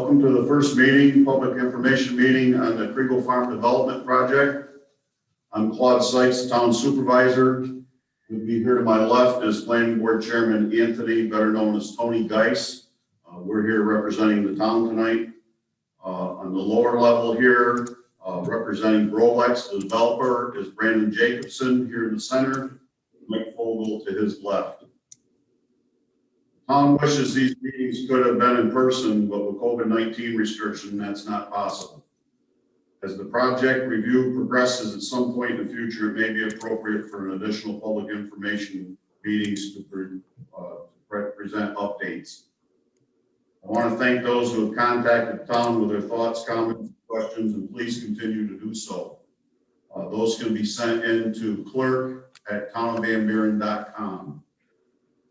Welcome to the first meeting, public information meeting on the Crego Farm Development Project. I'm Claude Sykes, Town Supervisor. With me here to my left is Planning Board Chairman Anthony, better known as Tony Geis. We're here representing the town tonight. On the lower level here, representing Rolex, the developer, is Brandon Jacobson here in the center. Mike Fogel to his left. Town wishes these meetings could have been in person, but with COVID-19 restriction, that's not possible. As the project review progresses at some point in the future, it may be appropriate for an additional public information meetings to present updates. I want to thank those who have contacted the town with their thoughts, comments, questions, and please continue to do so. Those can be sent in to clerk@townofvanburen.com.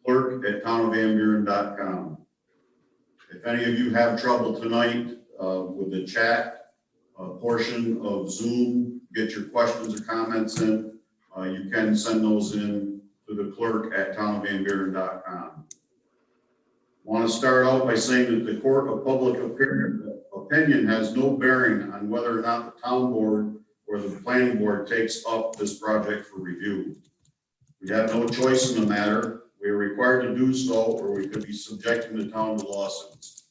clerk@townofvanburen.com. If any of you have trouble tonight with the chat portion of Zoom, get your questions or comments in, you can send those in to the clerk@townofvanburen.com. I want to start out by saying that the court of public opinion has no bearing on whether or not the town board or the planning board takes up this project for review. We have no choice in the matter. We are required to do so, or we could be subjecting the town to lawsuits.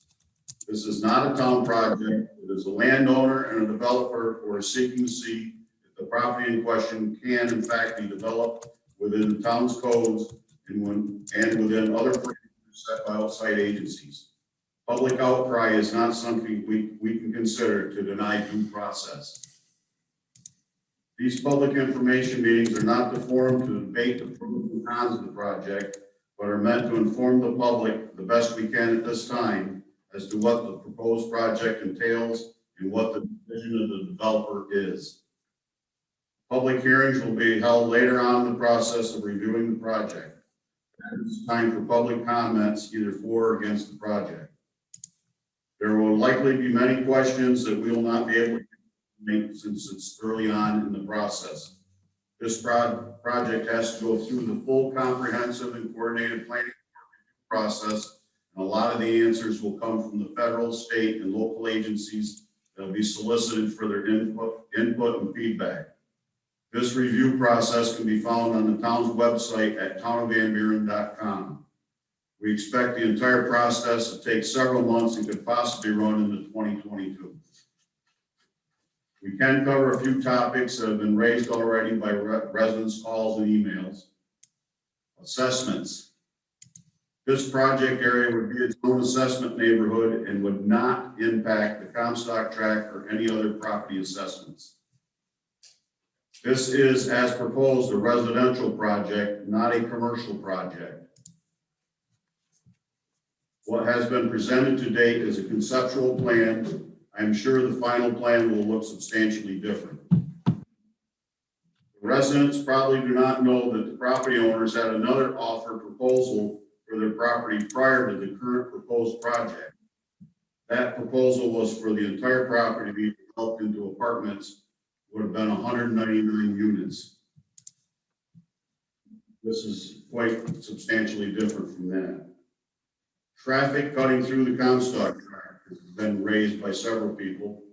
This is not a town project. It is a landowner and a developer who are seeking to see if the property in question can in fact be developed within the town's codes and within other parameters set by outside agencies. Public outcry is not something we can consider to deny due process. These public information meetings are not the forum to debate the pros and cons of the project, but are meant to inform the public the best we can at this time as to what the proposed project entails and what the vision of the developer is. Public hearings will be held later on in the process of reviewing the project. It's time for public comments either for or against the project. There will likely be many questions that we will not be able to make since it's early on in the process. This project has to go through the full comprehensive and coordinated planning process, and a lot of the answers will come from the federal, state, and local agencies that will be solicited for their input and feedback. This review process can be found on the town's website at townofvanburen.com. We expect the entire process to take several months and could possibly run into 2022. We can cover a few topics that have been raised already by residents' calls and emails. Assessments. This project area would be its own assessment neighborhood and would not impact the Comstock tract or any other property assessments. This is, as proposed, a residential project, not a commercial project. What has been presented to date is a conceptual plan. I'm sure the final plan will look substantially different. The residents probably do not know that the property owners had another offer proposal for their property prior to the current proposed project. That proposal was for the entire property to be developed into apartments. Would have been 199 units. This is quite substantially different from that. Traffic cutting through the Comstock tract has been raised by several people.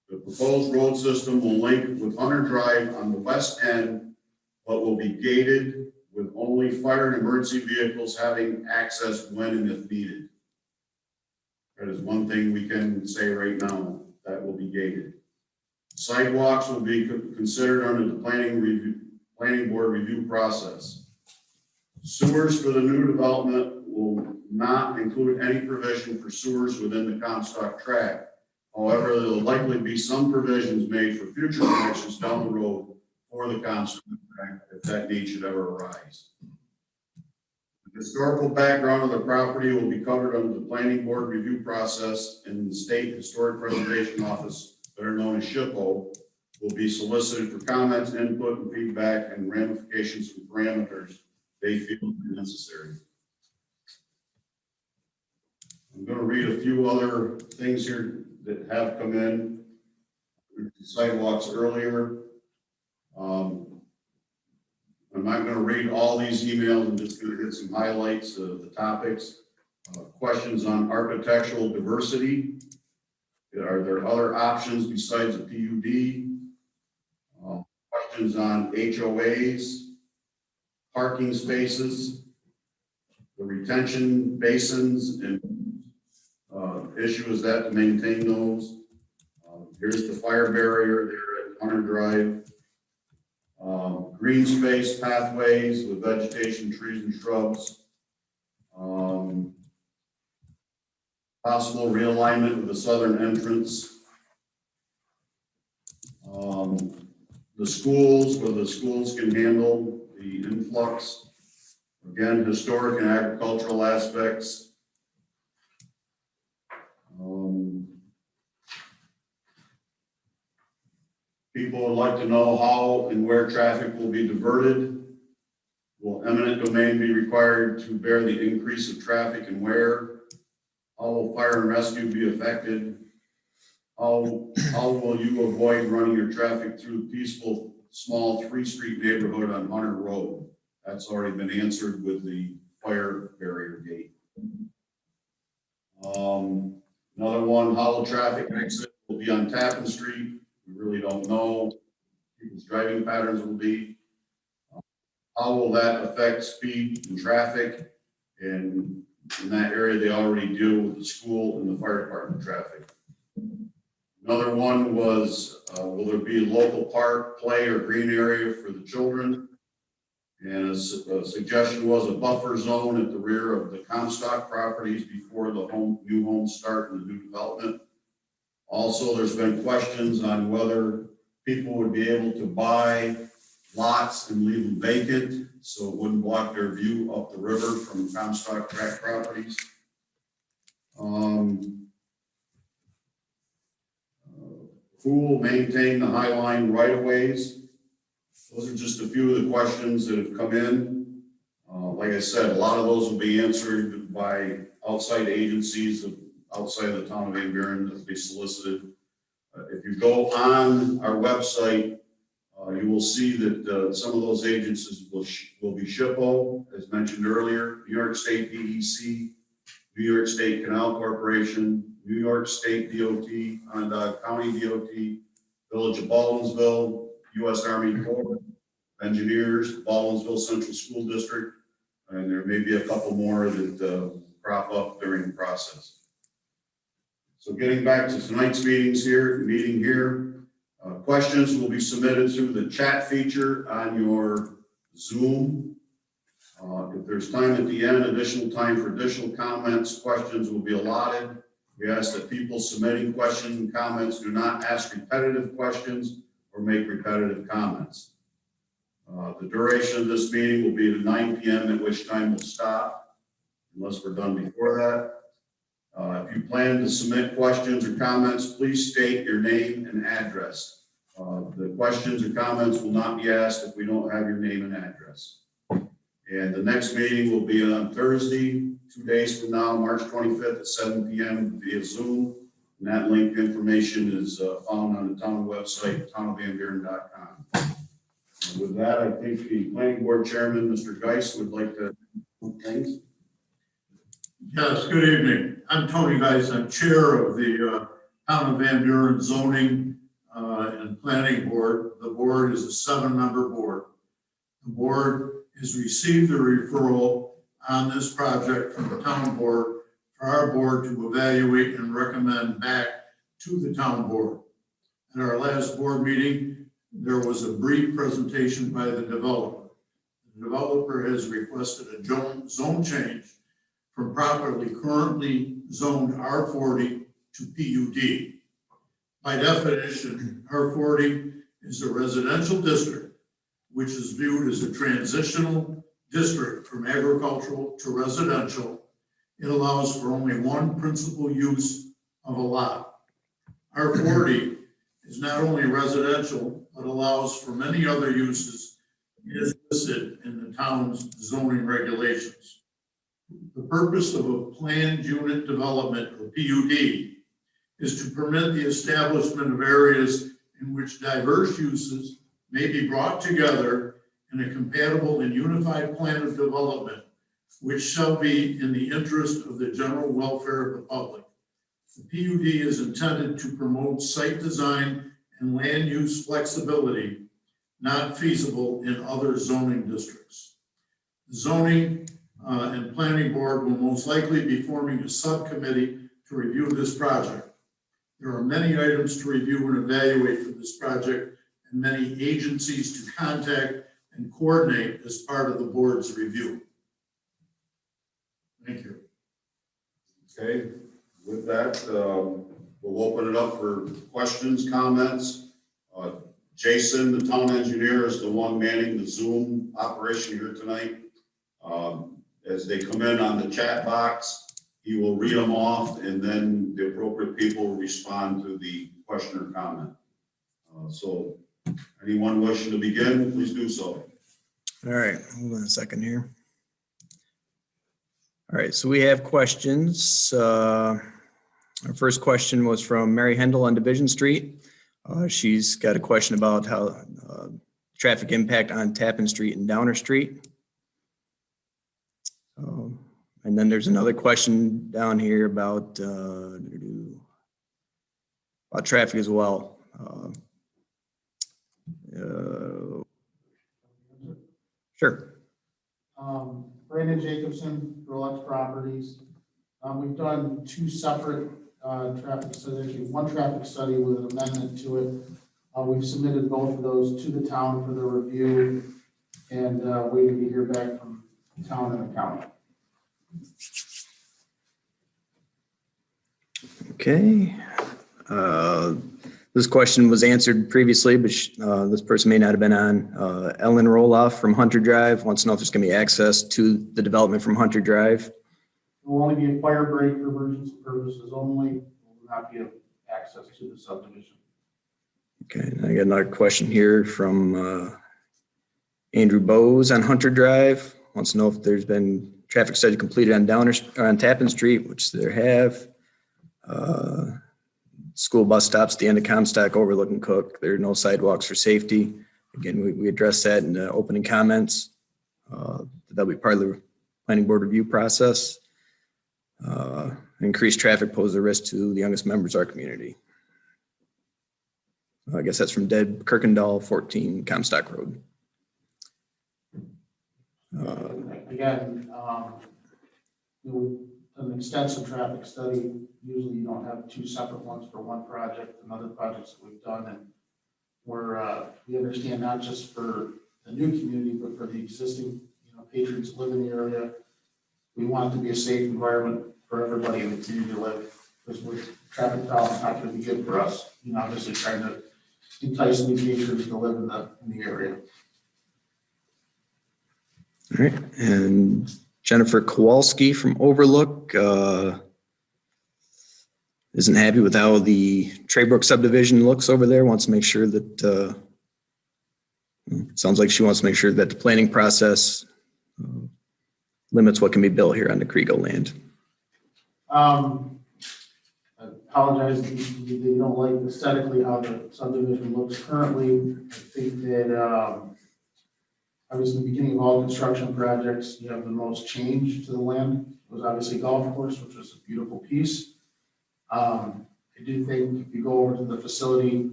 The proposed road system will link with Hunter Drive on the west end, but will be gated with only fire and emergency vehicles having access when and if needed. That is one thing we can say right now, that will be gated. Sidewalks will be considered under the planning board review process. Sewers for the new development will not include any provision for sewers within the Comstock tract. However, there will likely be some provisions made for future connections down the road for the Comstock tract if that need should ever arise. The historical background of the property will be covered under the planning board review process, and the State Historic Preservation Office, that are known as SHPO, will be solicited for comments, input, and feedback, and ramifications and parameters they feel are necessary. I'm going to read a few other things here that have come in. Sidewalks earlier. I'm not going to read all these emails. I'm just going to hit some highlights of the topics. Questions on architectural diversity. Are there other options besides a PUD? Questions on HOAs, parking spaces, the retention basins, and issue is that to maintain those. Here's the fire barrier there at Hunter Drive. Green space pathways with vegetation, trees, and shrubs. Possible realignment of the southern entrance. The schools, whether the schools can handle the influx. Again, historic and agricultural aspects. People would like to know how and where traffic will be diverted. Will eminent domain be required to bear the increase of traffic and where? How will fire and rescue be affected? How will you avoid running your traffic through the peaceful, small 3-street neighborhood on Hunter Road? That's already been answered with the fire barrier gate. Another one, how will traffic exit will be on Tappan Street? We really don't know. People's driving patterns will be. How will that affect speed and traffic? And in that area, they already deal with the school and the fire department traffic. Another one was, will there be a local park, play, or green area for the children? And a suggestion was a buffer zone at the rear of the Comstock properties before the new homes start in the new development. Also, there's been questions on whether people would be able to buy lots and leave them vacant so it wouldn't block their view up the river from Comstock tract properties. Who will maintain the High Line right-of-ways? Those are just a few of the questions that have come in. Like I said, a lot of those will be answered by outside agencies outside of the town of Van Buren that be solicited. If you go on our website, you will see that some of those agencies will be SHPO, as mentioned earlier, New York State DEC, New York State Canal Corporation, New York State DOT, Onondaga County DOT, Village of Baldwinsville, U.S. Army Corps of Engineers, Baldwinsville Central School District, and there may be a couple more that crop up during the process. So getting back to tonight's meeting here, questions will be submitted through the chat feature on your Zoom. If there's time at the end, additional time for additional comments, questions will be allotted. We ask that people submitting questions and comments do not ask repetitive questions or make repetitive comments. The duration of this meeting will be to 9 p.m., at which time we'll stop, unless we're done before that. If you plan to submit questions or comments, please state your name and address. The questions or comments will not be asked if we don't have your name and address. And the next meeting will be on Thursday, 2 days from now, March 25th at 7 p.m. via Zoom. And that link information is found on the town website, townofvanburen.com. And with that, I think the planning board chairman, Mr. Geis, would like to do things. Yes, good evening. I'm Tony Geis. I'm chair of the Town of Van Buren Zoning and Planning Board. The board is a 7-member board. The board has received a referral on this project from the town board for our board to evaluate and recommend back to the town board. At our last board meeting, there was a brief presentation by the developer. The developer has requested a zone change from properly currently zoned R40 to PUD. By definition, R40 is a residential district, which is viewed as a transitional district from agricultural to residential. It allows for only one principal use of a lot. R40 is not only residential, but allows for many other uses as listed in the town's zoning regulations. The purpose of a planned unit development, or PUD, is to permit the establishment of areas in which diverse uses may be brought together in a compatible and unified plan of development, which shall be in the interest of the general welfare of the public. The PUD is intended to promote site design and land use flexibility not feasible in other zoning districts. The Zoning and Planning Board will most likely be forming a subcommittee to review this project. There are many items to review and evaluate for this project and many agencies to contact and coordinate as part of the board's review. Thank you. Okay, with that, we'll open it up for questions, comments. Jason, the town engineer, is the one manning the Zoom operation here tonight. As they come in on the chat box, he will read them off, and then the appropriate people will respond to the question or comment. So anyone wishing to begin, please do so. All right, hold on a second here. All right, so we have questions. Our first question was from Mary Hendel on Division Street. She's got a question about how traffic impact on Tappan Street and Downer Street. And then there's another question down here about traffic as well. Sure. Brandon Jacobson, Rolex Properties. We've done two separate traffic studies, actually one traffic study with an amendment to it. We've submitted both of those to the town for their review and waiting to hear back from the town and the county. Okay. This question was answered previously, but this person may not have been on. Ellen Roloff from Hunter Drive wants to know if there's going to be access to the development from Hunter Drive. It will only be a fire break for emergency purposes only. It will not be access to the subdivision. Okay, and I got another question here from Andrew Bowes on Hunter Drive. Wants to know if there's been traffic study completed on on Tappan Street, which there have. School bus stops at the end of Comstock overlooking Cook. There are no sidewalks for safety. Again, we addressed that in the opening comments. That'll be part of the planning board review process. Increased traffic poses a risk to the youngest members of our community. I guess that's from Deb Kirkendall, 14 Comstock Road. Again, an extensive traffic study. Usually you don't have two separate ones for one project and other projects that we've done. And we understand not just for the new community, but for the existing patrons who live in the area. We want it to be a safe environment for everybody in the community to live. Because with traffic problems, not going to be good for us. Obviously trying to entice new patrons to live in the area. All right, and Jennifer Kowalski from Overlook isn't happy with how the Traybrook subdivision looks over there. Wants to make sure that sounds like she wants to make sure that the planning process limits what can be built here on the Crego land. I apologize if you don't like aesthetically how the subdivision looks currently. I think that obviously, in the beginning of all construction projects, you have the most change to the land. It was obviously golf course, which was a beautiful piece. I do think if you go over to the facility,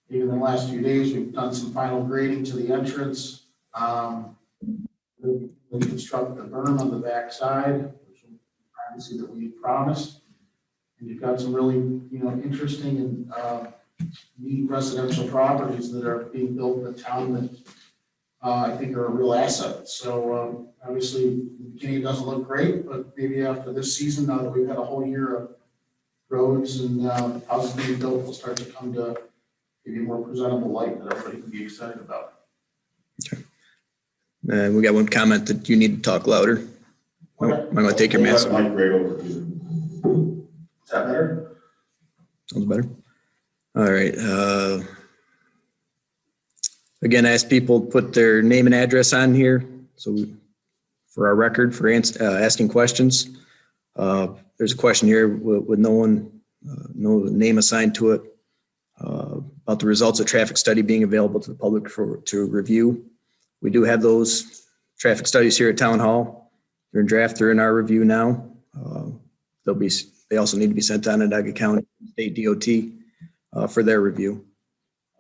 even in the last few days, we've done some final grading to the entrance. We construct the berm on the back side, which will obviously that we promised. And you've got some really, interesting and neat residential properties that are being built in the town that I think are a real asset. So obviously, in the beginning it doesn't look great, but maybe after this season, now that we've had a whole year of roads and houses being built, will start to come to maybe a more presentable light that everybody can be excited about. Okay. And we got one comment that you need to talk louder. Okay. I'm going to take your mask off. Mic right over to you. Is that better? Sounds better. All right. Again, I asked people to put their name and address on here. So for our record, for asking questions. There's a question here with no name assigned to it about the results of traffic study being available to the public to review. We do have those traffic studies here at Town Hall. They're in draft. They're in our review now. They'll be they also need to be sent to Onondaga County State DOT for their review.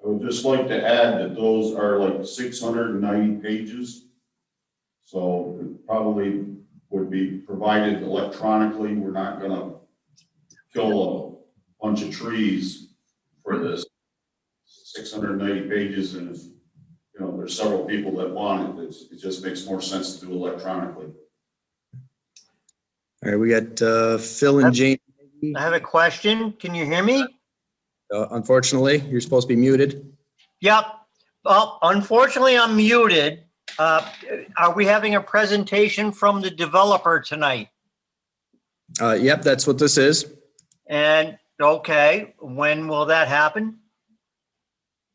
I would just like to add that those are like 690 pages. So it probably would be provided electronically. We're not gonna kill a bunch of trees for this. 690 pages, and if, you know, there's several people that want it, it just makes more sense to do electronically. All right, we got Phil and Jane. I have a question. Can you hear me? Unfortunately, you're supposed to be muted. Yep. Well, unfortunately, I'm muted. Are we having a presentation from the developer tonight? Yep, that's what this is. And, okay, when will that happen?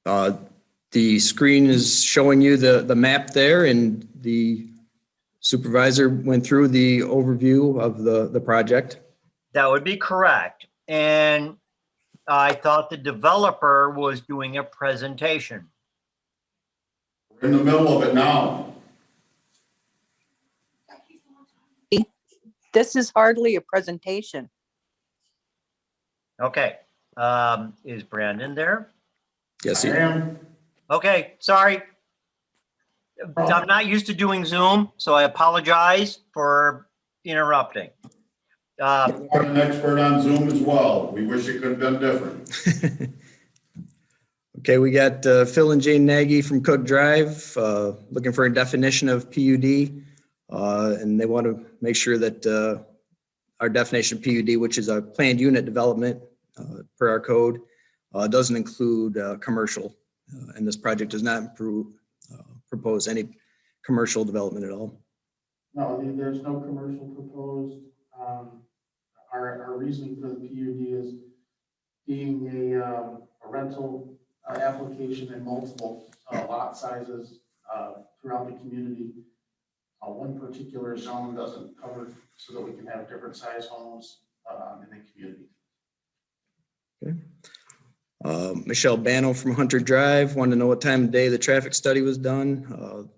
The screen is showing you the map there, and the supervisor went through the overview of the project. That would be correct. And I thought the developer was doing a presentation. We're in the middle of it now. This is hardly a presentation. Okay. Is Brandon there? Yes, I you. am. Okay, sorry. I'm not used to doing Zoom, so I apologize for interrupting. I'm an expert on Zoom as well. We wish it could have been different. Okay, we got Phil and Jane Nagy from Cook Drive looking for a definition of PUD. And they want to make sure that our definition of PUD, which is a planned unit development per our code, doesn't include commercial. And this project does not propose any commercial development at all. No, there's no commercial proposed. Our reasoning for the PUD is being a rental application in multiple lot sizes throughout the community. One particular zone doesn't cover, so that we can have different size homes in the community. Okay. Michelle Bano from Hunter Drive wanted to know what time of day the traffic study was done.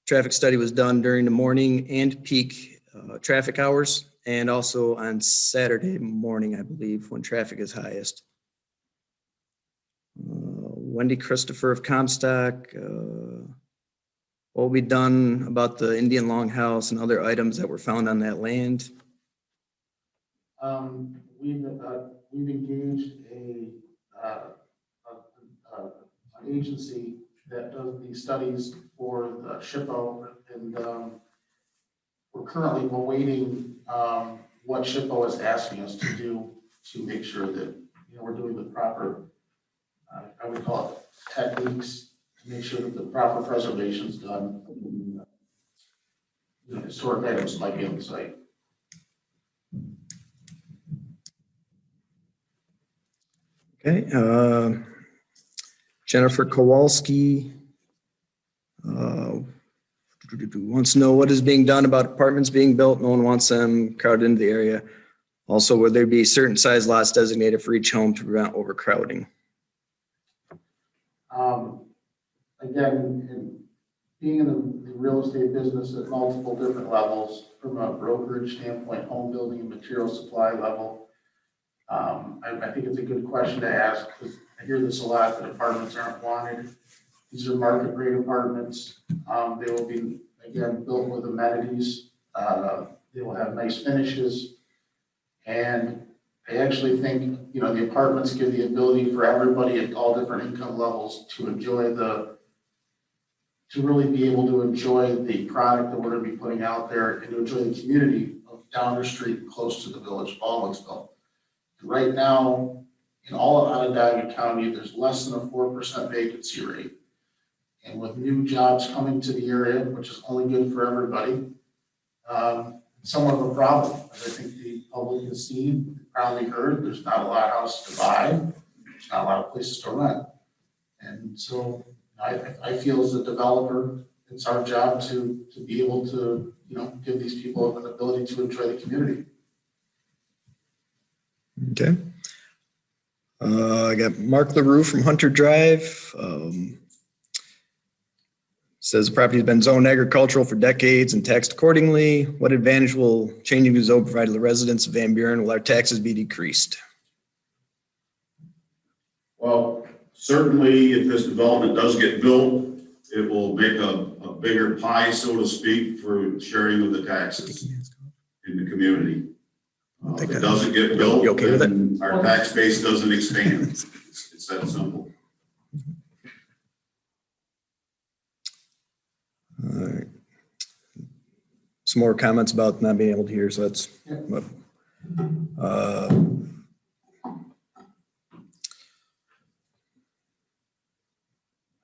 Traffic study was done during the morning and peak traffic hours, and also on Saturday morning, I believe, when traffic is highest. Wendy Christopher of Comstock. What will be done about the Indian Longhouse and other items that were found on that land? We've engaged an agency that does these studies for the SHPO, and we're currently awaiting what SHPO is asking us to do to make sure that, you know, we're doing the proper, I would call it techniques, to make sure that the proper preservation is done. You know, historic items might be on the site. Okay. Jennifer Kowalski wants to know what is being done about apartments being built. No one wants them crowded into the area. Also, will there be certain size lots designated for each home to prevent overcrowding? Again, being in the real estate business at multiple different levels, from a brokerage standpoint, home building and material supply level, I think it's a good question to ask, because I hear this a lot, that apartments aren't wanted. These are market rate apartments. They will be, again, built with amenities. They will have nice finishes. And I actually think, you know, the apartments give the ability for everybody at all different income levels to enjoy to really be able to enjoy the product that we're going to be putting out there, and to enjoy the community of down the street and close to the village of Baldwinsville. Right now, in all of Onondaga County, there's less than a 4% vacancy rate. And with new jobs coming to the area, which is only good for everybody, somewhat of a problem. As I think the public has seen, probably heard, there's not a lot of houses to buy. There's not a lot of places to rent. And so I feel as a developer, it's our job to be able to, you know, give these people an ability to enjoy the community. Okay. I got Mark LaRue from Hunter Drive. Says the property's been zoned agricultural for decades and taxed accordingly. What advantage will changing the zone provide to the residents of Van Buren? Will our taxes be decreased? Well, certainly if this development does get built, it will make a bigger pie, so to speak, for sharing of the taxes in the community. If it doesn't get built, You okay with then our tax base doesn't expand. It's that simple. All right. Some more comments about not being able to hear, so that's.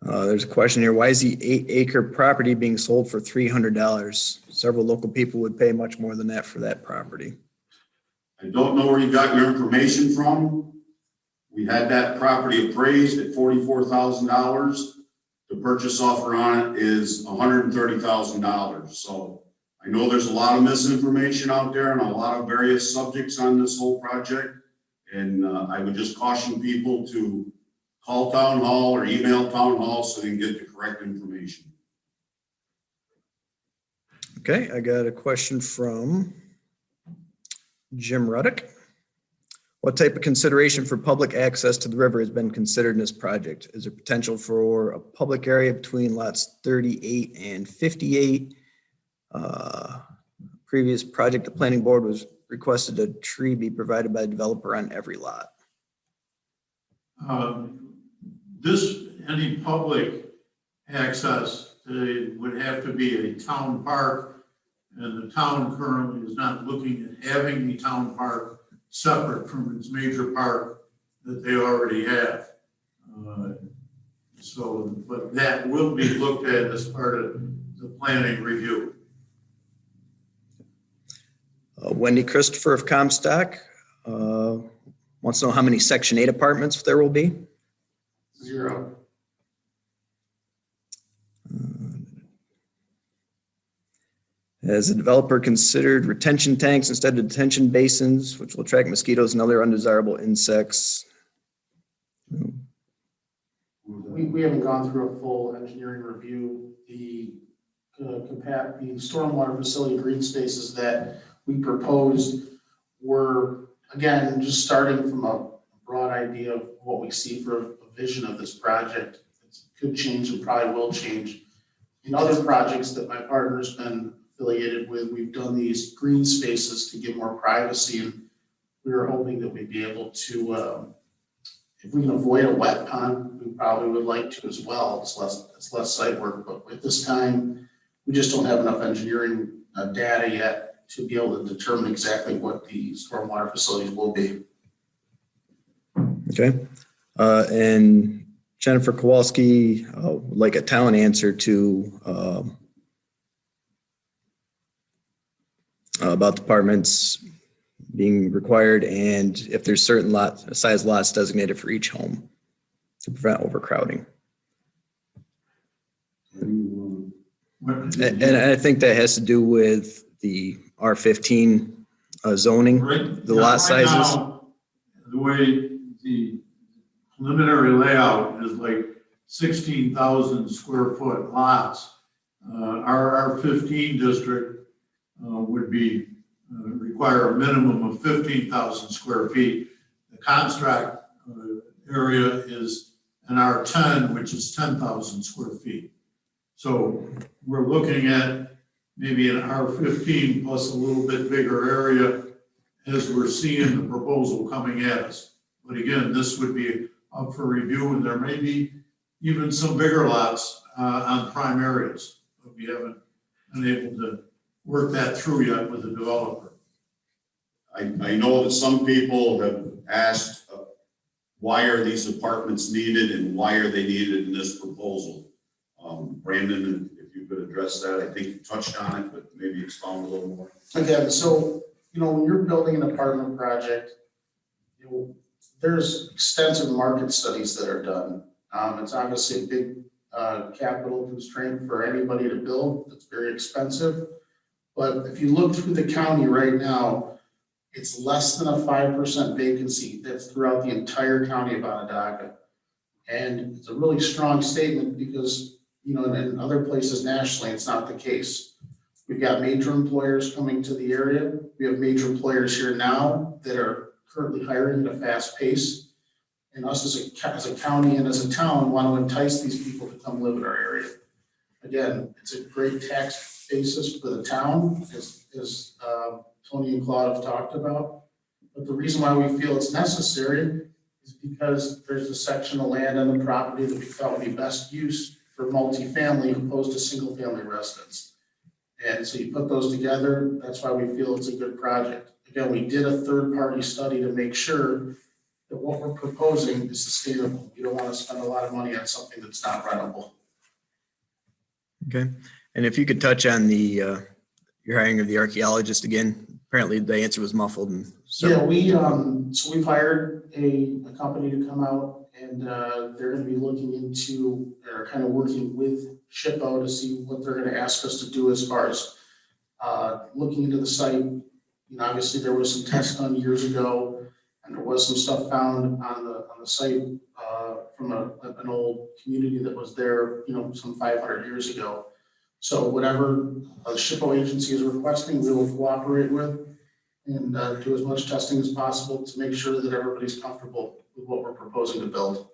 There's a question here. Why is the 8-acre property being sold for $300? Several local people would pay much more than that for that property. I don't know where you got your information from. We had that property appraised at $44,000. The purchase offer on it is $130,000. So I know there's a lot of misinformation out there and a lot of various subjects on this whole project. And I would just caution people to call town hall or email town hall so they can get the correct information. Okay, I got a question from Jim Ruddick. What type of consideration for public access to the river has been considered in this project? Is there potential for a public area between lots 38 and 58? Previous project, the planning board was requested a tree be provided by the developer on every lot. Any public access would have to be a town park, and the town currently is not looking at having the town park separate from its major park that they already have. But that will be looked at as part of the planning review. Wendy Christopher of Comstock wants to know how many Section 8 apartments there will be. 0. Has the developer considered retention tanks instead of detention basins, which will attract mosquitoes and other undesirable insects? We haven't gone through a full engineering review. The stormwater facility green spaces that we proposed were, again, just starting from a broad idea of what we see for a vision of this project. It could change and probably will change. In other projects that my partner's been affiliated with, we've done these green spaces to give more privacy, and we were hoping that we'd be able to, if we can avoid a wet pond, we probably would like to as well. It's less site work, but at this time, we just don't have enough engineering data yet to be able to determine exactly what the stormwater facilities will be. Okay. And Jennifer Kowalski would like a town answer to about departments being required and if there's certain size lots designated for each home to prevent overcrowding. And I think that has to do with the R15 zoning, Right. the lot sizes. Now, the way the preliminary layout is like 16,000 square foot lots. Our R15 district would be require a minimum of 15,000 square feet. The Comstock area is an R10, which is 10,000 square feet. So we're looking at maybe an R15 plus a little bit bigger area as we're seeing the proposal coming at us. But again, this would be up for review, and there may be even some bigger lots on prime areas, but we haven't been able to work that through yet with the developer. I know that some people have asked, why are these apartments needed and why are they needed in this proposal? Brandon, if you could address that, I think you touched on it, but maybe expound a little more. Again, so, when you're building an apartment project, there's extensive market studies that are done. It's obviously a big capital constraint for anybody to build. It's very expensive. But if you look through the county right now, it's less than a 5% vacancy. That's throughout the entire county of Onondaga. And it's a really strong statement because, you know, in other places nationally, it's not the case. We've got major employers coming to the area. We have major employers here now that are currently hiring at a fast pace. And us as a county and as a town want to entice these people to come live in our area. Again, it's a great tax basis for the town, as Tony and Claude have talked about. But the reason why we feel it's necessary is because there's a section of land on the property that we felt would be best used for multifamily opposed to single family residence. And so you put those together, that's why we feel it's a good project. Again, we did a third-party study to make sure that what we're proposing is sustainable. You don't want to spend a lot of money on something that's not rentable. Okay. And if you could touch on the, your hiring of the archaeologist again. Apparently the answer was muffled. And so. Yeah, so we've hired a company to come out, and they're going to be looking into, or kind of working with SHPO to see what they're going to ask us to do as far as looking into the site. You know, obviously there was some tests done years ago, and there was some stuff found on the site from an old community that was there, you know, some 500 years ago. So whatever the SHPO agency is requesting, we will cooperate with and do as much testing as possible to make sure that everybody's comfortable with what we're proposing to build.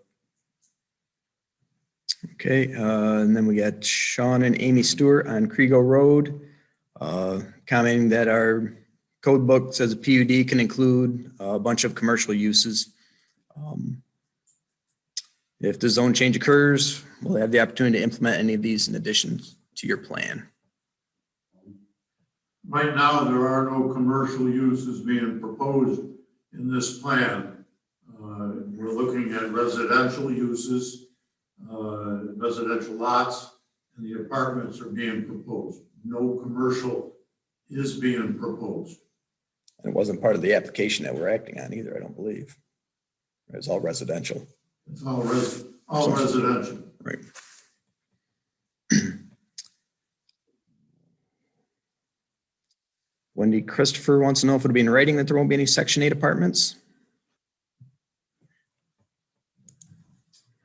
Okay, and then we got Sean and Amy Stewart on Crego Road, commenting that our code book says a PUD can include a bunch of commercial uses. If the zone change occurs, we'll have the opportunity to implement any of these in addition to your plan. Right now, there are no commercial uses being proposed in this plan. We're looking at residential uses, residential lots, and the apartments are being proposed. No commercial is being proposed. And it wasn't part of the application that we're acting on either, I don't believe. It was all residential. It's all residential. Right. Wendy Christopher wants to know if it'll be in writing that there won't be any Section 8 apartments.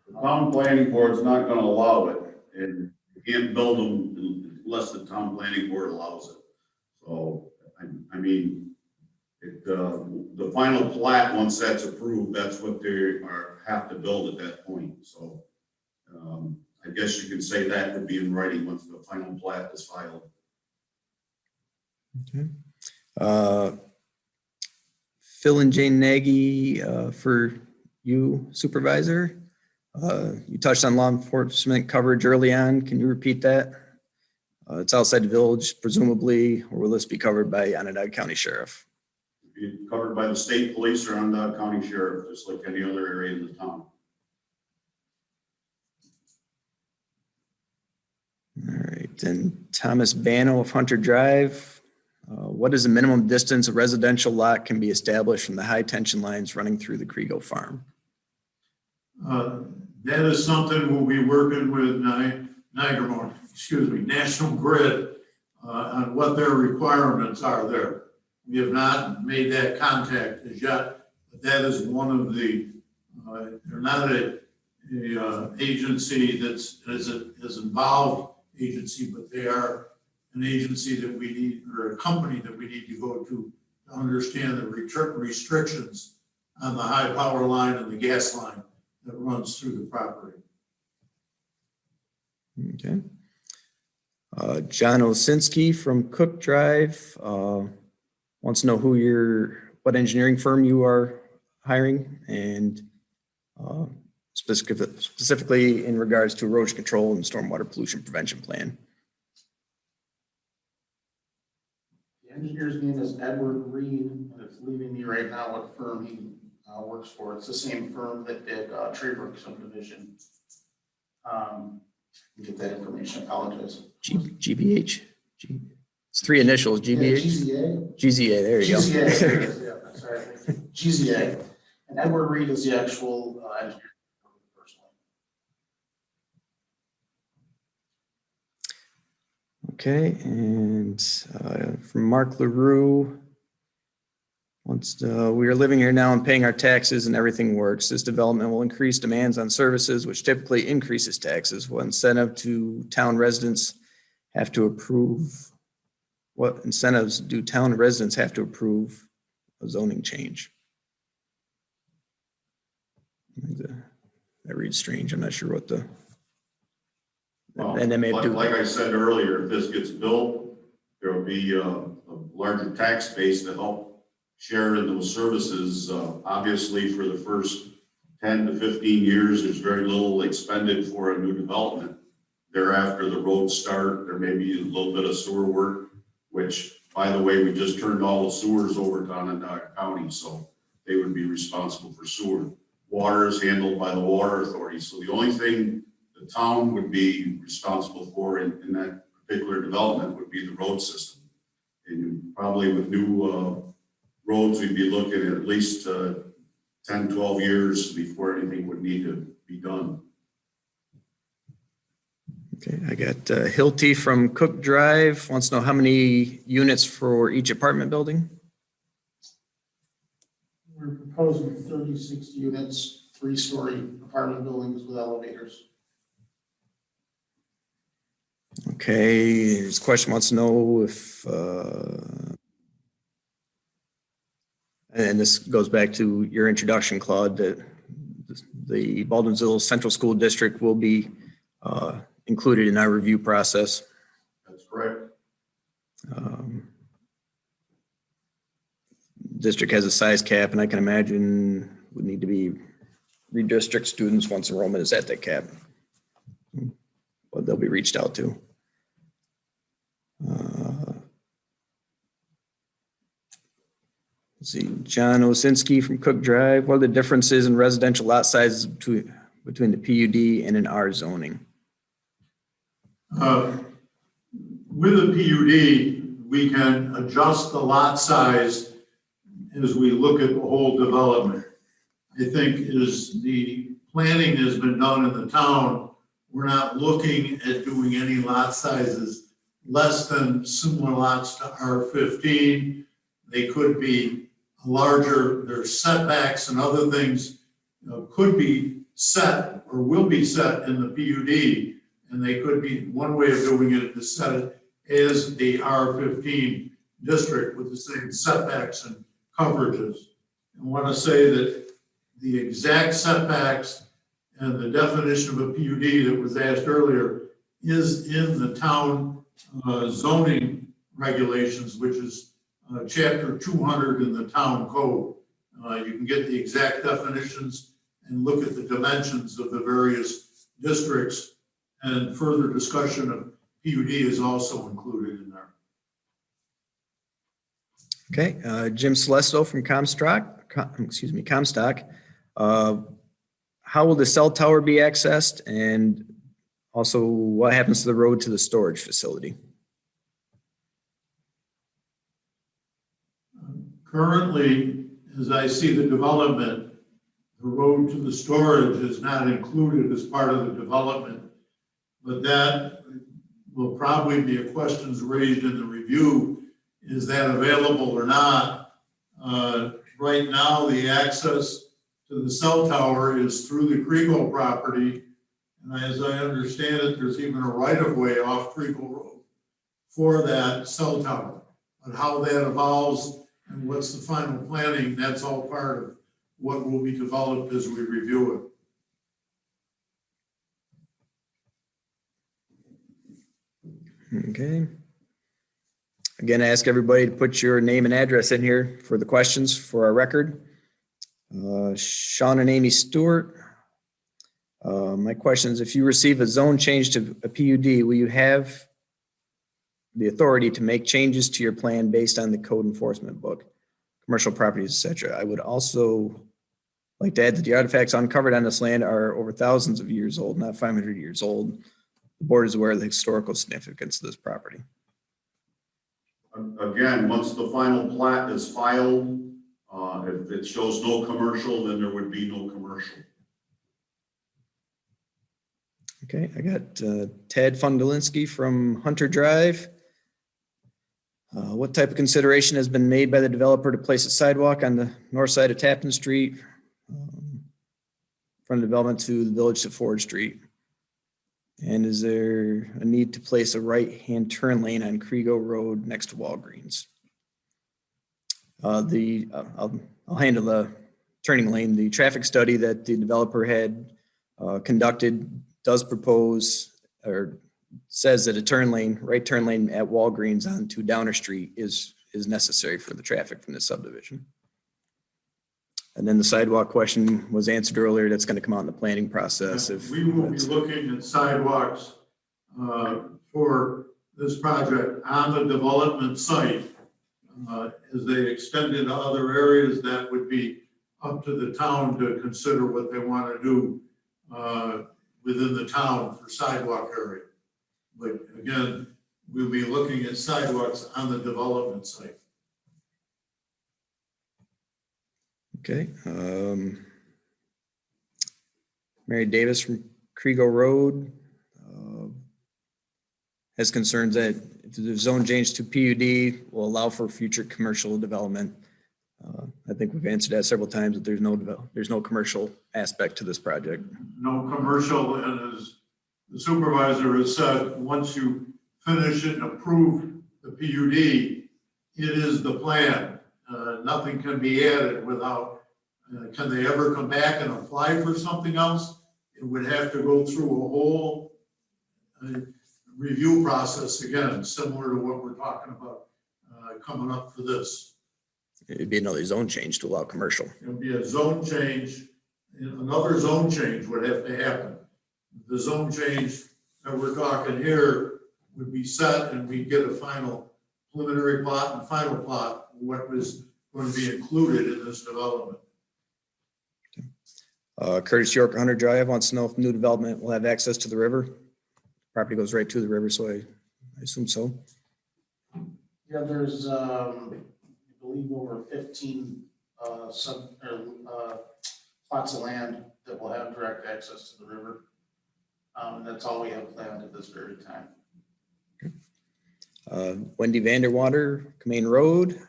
The town planning board's not gonna allow it, and you can't build them unless the town planning board allows it. So, I mean, the final plat, once that's approved, that's what they have to build at that point. So, I guess you can say that would be in writing once the final plat is filed. Okay. Phil and Jane Nagy, for you, Supervisor. You touched on law enforcement coverage early on. Can you repeat that? It's outside the village, presumably, or will this be covered by Onondaga County Sheriff? Be covered by the state police or Onondaga County Sheriff, just like any other area in the town. All right, and Thomas Bano of Hunter Drive. What is the minimum distance a residential lot can be established from the high tension lines running through the Crego farm? That is something we'll be working with National Grid on what their requirements are there. We have not made that contact as yet, but that is one of the, they're not a agency that's as involved agency, but they are an agency that we need, or a company that we need to go to understand the restrictions on the high power line and the gas line that runs through the property. Okay. John Osinski from Cook Drive wants to know what engineering firm you are hiring, and specifically in regards to erosion control and stormwater pollution prevention plan. The engineer's name is Edward Reed, and it's leaving me right now what firm he works for. It's the same firm that did Treebrook subdivision. Get that information, I apologize. GBH. It's three initials, GBH. GZA. GZA, there you GZA, go. yeah, sorry. GZA. And Edward Reed is the actual engineer personally. Okay, and from Mark LaRue, Once we are living here now and paying our taxes and everything works, this development will increase demands on services, which typically increases taxes. What incentive do town residents have to approve? What incentives do town residents have to approve a zoning change? That reads strange. I'm not sure what the. Well, And they may have like to. I said earlier, if this gets built, there will be a larger tax base to help share in those services. Obviously, for the first 10 to 15 years, there's very little expended for a new development. Thereafter, the roads start, there may be a little bit of sewer work, which, by the way, we just turned all the sewers over to Onondaga County, so they would be responsible for sewer. Water is handled by the water authority, so the only thing the town would be responsible for in that particular development would be the road system. And probably with new roads, we'd be looking at least 10, 12 years before anything would need to be done. Okay, I got Hilty from Cook Drive, wants to know how many units for each apartment building? We're proposing 36 units, 3-story apartment buildings with elevators. Okay, this question wants to know if, and this goes back to your introduction, Claude, that the Baldwinsville Central School District will be included in our review process. That's correct. District has a size cap, and I can imagine would need to be redistrict students once enrollment is at that cap. But they'll be reached out to. Let's see, John Osinski from Cook Drive. What are the differences in residential lot sizes between the PUD and an R zoning? With a PUD, we can adjust the lot size as we look at the whole development. I think as the planning has been done in the town, we're not looking at doing any lot sizes less than similar lots to R15. They could be larger, their setbacks and other things could be set or will be set in the PUD. And they could be, one way of doing it is set it as the R15 district with the same setbacks and coverages. I want to say that the exact setbacks and the definition of a PUD that was asked earlier is in the town zoning regulations, which is chapter 200 in the town code. You can get the exact definitions and look at the dimensions of the various districts, and further discussion of PUD is also included in there. Okay, Jim Celesto from Comstock. How will the cell tower be accessed, and also what happens to the road to the storage facility? Currently, as I see the development, the road to the storage is not included as part of the development, but that will probably be a questions raised in the review. Is that available or not? Right now, the access to the cell tower is through the Crego property. And as I understand it, there's even a right-of-way off Crego Road for that cell tower. But how that evolves and what's the final planning, that's all part of what will be developed as we review it. Okay. Again, I ask everybody to put your name and address in here for the questions for our record. Sean and Amy Stewart. My question is, if you receive a zone change to a PUD, will you have the authority to make changes to your plan based on the code enforcement book, commercial properties, etc.? I would also like to add that the artifacts uncovered on this land are over thousands of years old, not 500 years old. The board is aware of the historical significance of this property. Again, once the final plat is filed, if it shows no commercial, then there would be no commercial. Okay, I got Ted Fundelinski from Hunter Drive. What type of consideration has been made by the developer to place a sidewalk on the north side of Tappan Street from development to the village to Ford Street? And is there a need to place a right-hand turn lane on Crego Road next to Walgreens? I'll handle the turning lane. The traffic study that the developer had conducted does propose or says that a right turn lane at Walgreens onto Downer Street is necessary for the traffic from the subdivision. And then the sidewalk question was answered earlier. That's going to come out in the planning process. If we will be looking at sidewalks for this project on the development site. As they extend into other areas, that would be up to the town to consider what they want to do within the town for sidewalk area. But again, we'll be looking at sidewalks on the development site. Okay. Mary Davis from Crego Road has concerns that if the zone change to PUD will allow for future commercial development. I think we've answered that several times, that there's no commercial aspect to this project. No commercial, and as the supervisor has said, once you finish it and approve the PUD, it is the plan. Nothing can be added without, can they ever come back and apply for something else? It would have to go through a whole review process again, similar to what we're talking about coming up for this. It'd be another zone change to allow commercial. It'll be a zone change, another zone change would have to happen. The zone change that we're talking here would be set, and we get a final preliminary plot and final plot, what was going to be included in this development. Curtis York, Hunter Drive, wants to know if new development will have access to the river. Property goes right to the river, so I assume so. Yeah, there's, I believe over 15 plots of land that will have direct access to the river. That's all we have planned at this very time. Wendy Vanderwater, Main Road.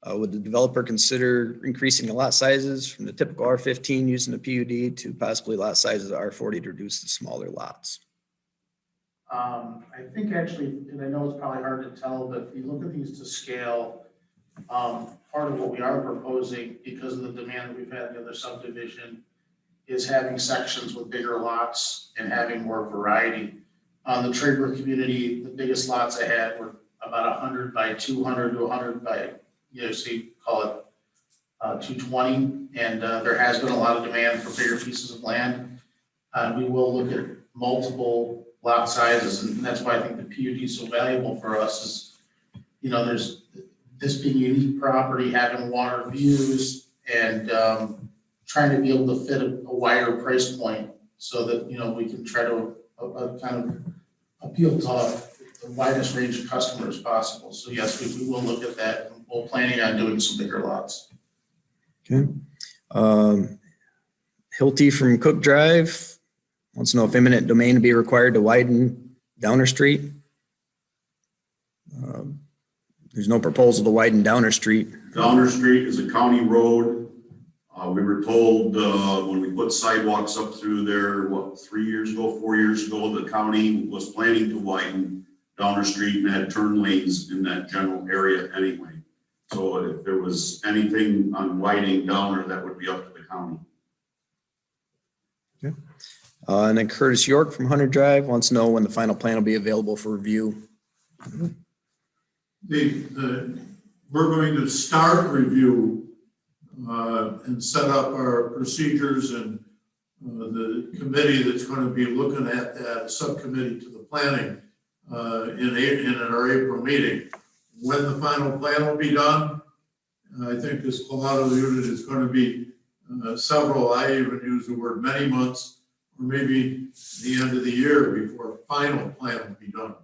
Would the developer consider increasing the lot sizes from the typical R15 using the PUD to possibly lot sizes of R40 to reduce the smaller lots? I think actually, and I know it's probably hard to tell, but if you look at these to scale, part of what we are proposing, because of the demand that we've had in the other subdivision, is having sections with bigger lots and having more variety. On the Traeger community, the biggest lots I had were about 100 by 200 to 100 by, so you call it 220. And there has been a lot of demand for bigger pieces of land. We will look at multiple lot sizes, and that's why I think the PUD is so valuable for us is, there's this being a unique property, having water views, and trying to be able to fit a wider price point so that, we can try to kind of appeal to the widest range of customers possible. So yes, we will look at that. We're planning on doing some bigger lots. Okay. Hilty from Cook Drive wants to know if eminent domain to be required to widen Downer Street. There's no proposal to widen Downer Street. Downer Street is a county road. We were told when we put sidewalks up through there, 4 years ago, the county was planning to widen Downer Street and had turn lanes in that general area anyway. So if there was anything on widening Downer, that would be up to the county. Okay. And then Curtis York from Hunter Drive wants to know when the final plan will be available for review. We're going to start review and set up our procedures, and the committee that's going to be looking at that, subcommittee to the planning in our April meeting. When the final plan will be done, I think this Colorado unit is going to be several, I even use the word many months, or maybe the end of the year before a final plan will be done.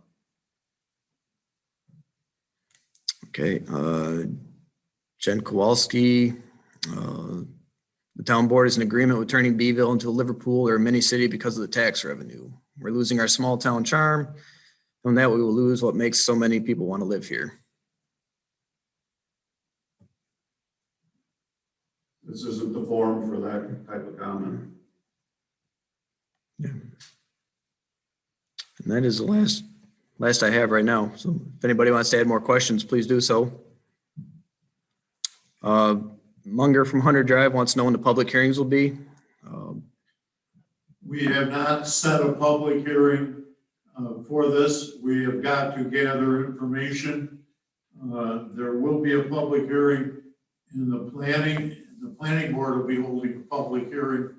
Okay. Jen Kowalski, the town board is in agreement with turning Beeville into a Liverpool or a mini city because of the tax revenue. We're losing our small town charm. From that, we will lose what makes so many people want to live here. This isn't the forum for that type of comment. And that is the last I have right now. So if anybody wants to add more questions, please do so. Munger from Hunter Drive wants to know when the public hearings will be. We have not set a public hearing for this. We have got to gather information. There will be a public hearing in the planning. The planning board will be holding a public hearing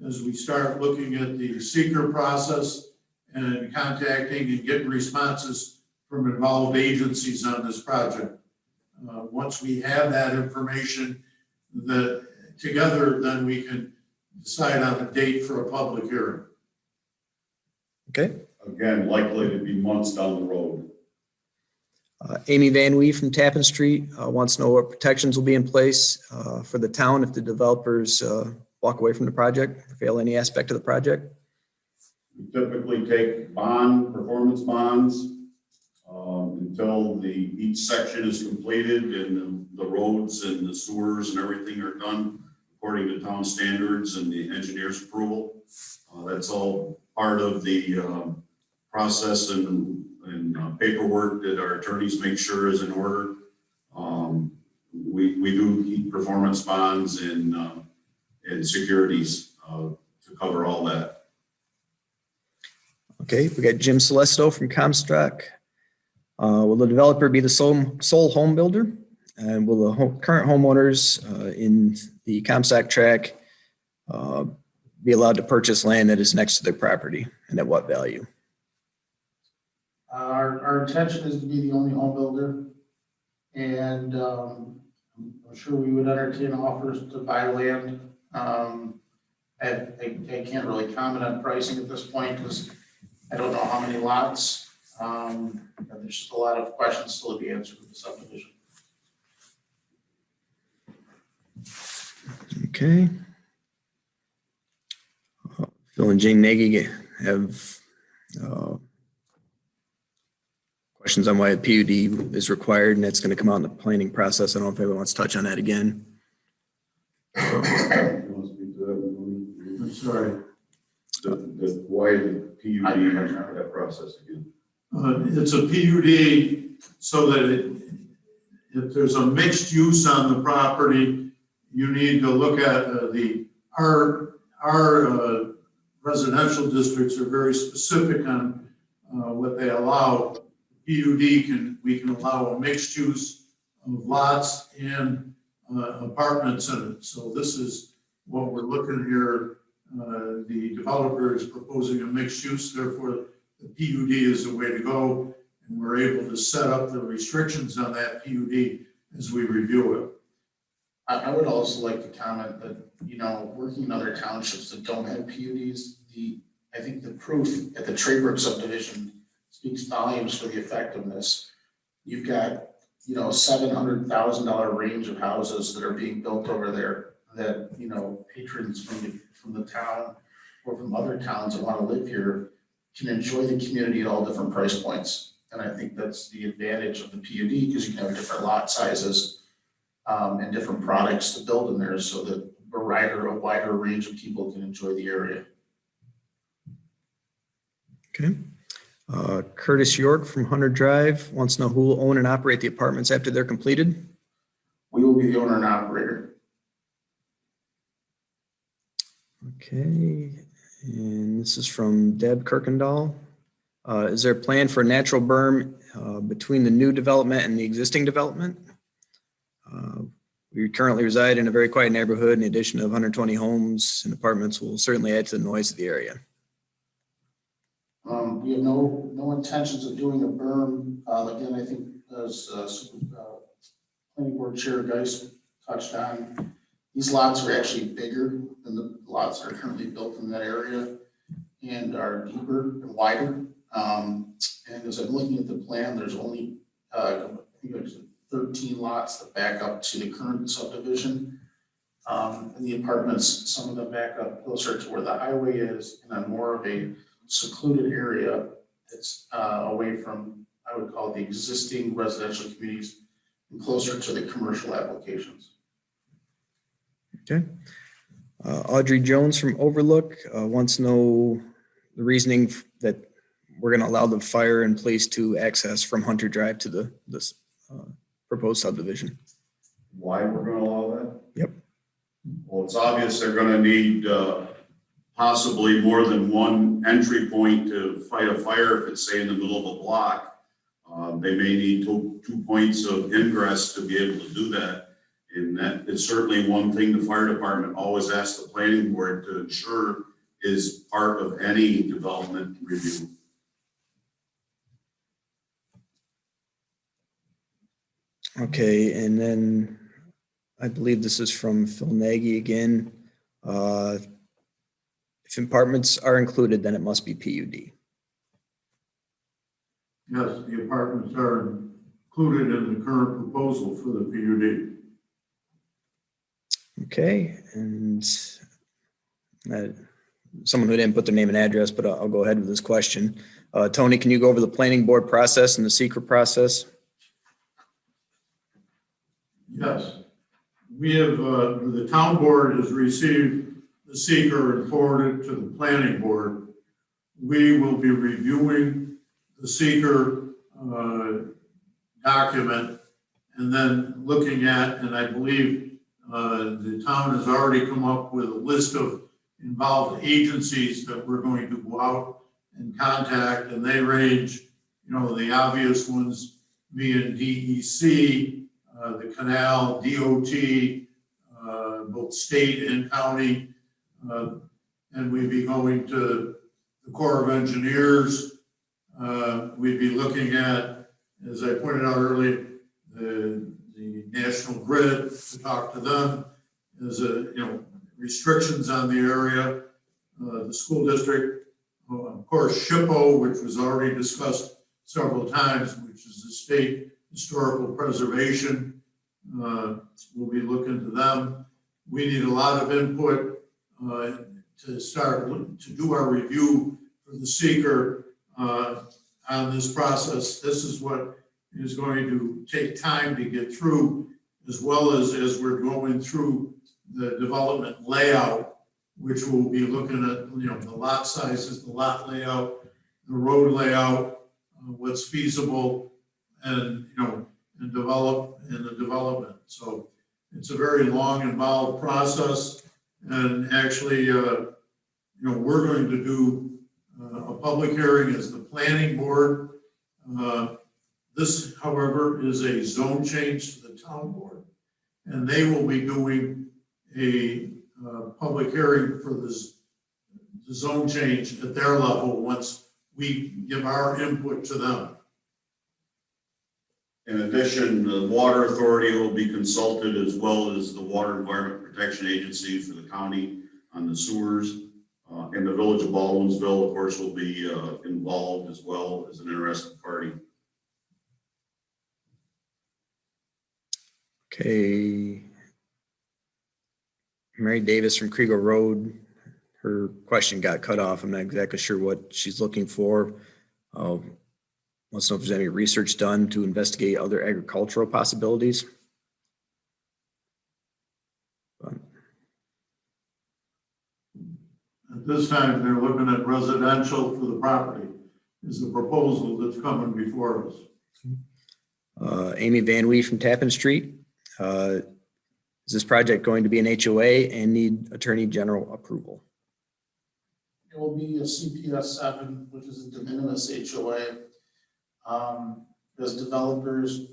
as we start looking at the seeker process and contacting and getting responses from involved agencies on this project. Once we have that information together, then we can decide on a date for a public hearing. Okay. Again, likely to be months down the road. Amy Van Wee from Tappan Street wants to know what protections will be in place for the town if the developers walk away from the project or fail any aspect of the project. We typically take performance bonds until each section is completed and the roads and the sewers and everything are done according to town standards and the engineer's approval. That's all part of the process and paperwork that our attorneys make sure is in order. We do keep performance bonds and securities to cover all that. Okay, we got Jim Celesto from Comstock. Will the developer be the sole home builder? And will the current homeowners in the Comstock tract be allowed to purchase land that is next to their property, and at what value? Our intention is to be the only home builder, and I'm sure we would entertain offers to buy land. I can't really comment on pricing at this point because I don't know how many lots. There's just a lot of questions still to be answered with the subdivision. Okay. Phil and Jane Nagy have questions on why a PUD is required, and that's going to come out in the planning process. I don't know if anyone wants to touch on that again. I'm sorry. Why the PUD that process again? It's a PUD so that if there's a mixed use on the property, you need to look at our residential districts are very specific on what they allow. PUD we can allow a mixed use of lots and apartments in it. So this is what we're looking here. The developer is proposing a mixed use, therefore the PUD is the way to go, and we're able to set up the restrictions on that PUD as we review it. I would also like to comment that, working in other townships that don't have PUDs, I think the proof at the Traybrook subdivision speaks volumes for the effectiveness. You've got, $700,000 range of houses that are being built over there that, patrons from the town or from other towns that want to live here can enjoy the community at all different price points. And I think that's the advantage of the PUD, because you can have different lot sizes and different products to build in there so that a wider range of people can enjoy the area. Okay. Curtis York from Hunter Drive wants to know who will own and operate the apartments after they're completed. We will be the owner and operator. Okay, and this is from Deb Kirkendall. Is there a plan for a natural berm between the new development and the existing development? We currently reside in a very quiet neighborhood, and the addition of 120 homes and apartments will certainly add to the noise of the area. We have no intentions of doing a berm. Again, I think as planning board chair Geis touched on, these lots are actually bigger than the lots that are currently built in that area and are deeper and wider. And as I'm looking at the plan, there's only I think there's 13 lots that back up to the current subdivision. And the apartments, some of them back up closer to where the highway is and on more of a secluded area that's away from, I would call it, the existing residential communities and closer to the commercial applications. Okay. Audrey Jones from Overlook wants to know the reasoning that we're going to allow the fire and police to access from Hunter Drive to this proposed subdivision. Why we're gonna allow that? Yep. Well, it's obvious they're gonna need, possibly more than one entry point to fight a fire if it's, say, in the middle of a block. They may need two points of ingress to be able to do that. And that is certainly one thing the fire department always asks the planning board to ensure is part of any development review. Okay, and then I believe this is from Phil Nagy again. If apartments are included, then it must be PUD. Yes, the apartments are included in the current proposal for the PUD. Okay, and someone who didn't put their name and address, but I'll go ahead with this question. Tony, can you go over the planning board process and the secret process? Yes. We have, the town board has received the seeker and forwarded to the planning board. We will be reviewing the seeker document and then looking at, and I believe the town has already come up with a list of involved agencies that we're going to go out and contact, and they range, the obvious ones being DEC, the canal, DOT, both state and county, and we'd be going to the Corps of Engineers. We'd be looking at, as I pointed out earlier, the National Grid to talk to them. There's restrictions on the area, the school district, of course, SHPO, which was already discussed several times, which is the state historical preservation. We'll be looking to them. We need a lot of input to start to do our review for the seeker on this process. This is what is going to take time to get through, as well as we're going through the development layout, which we'll be looking at, the lot sizes, the lot layout, the road layout, what's feasible, and and develop in the development. So it's a very long, involved process, and actually, we're going to do a public hearing as the planning board. This, however, is a zone change to the town board, and they will be doing a public hearing for this the zone change at their level once we give our input to them. In addition, the Water Authority will be consulted, as well as the Water Environment Protection Agency for the county on the sewers. And the Village of Baldwinsville, of course, will be involved as well as an interested party. Okay. Mary Davis from Crego Road, her question got cut off. I'm not exactly sure what she's looking for. Wants to know if there's any research done to investigate other agricultural possibilities. At this time, they're looking at residential for the property is the proposal that's coming before us. Amy Van Wee from Tappan Street. Is this project going to be an HOA and need Attorney General approval? It will be a CPS 7, which is a de minimis HOA. As developers,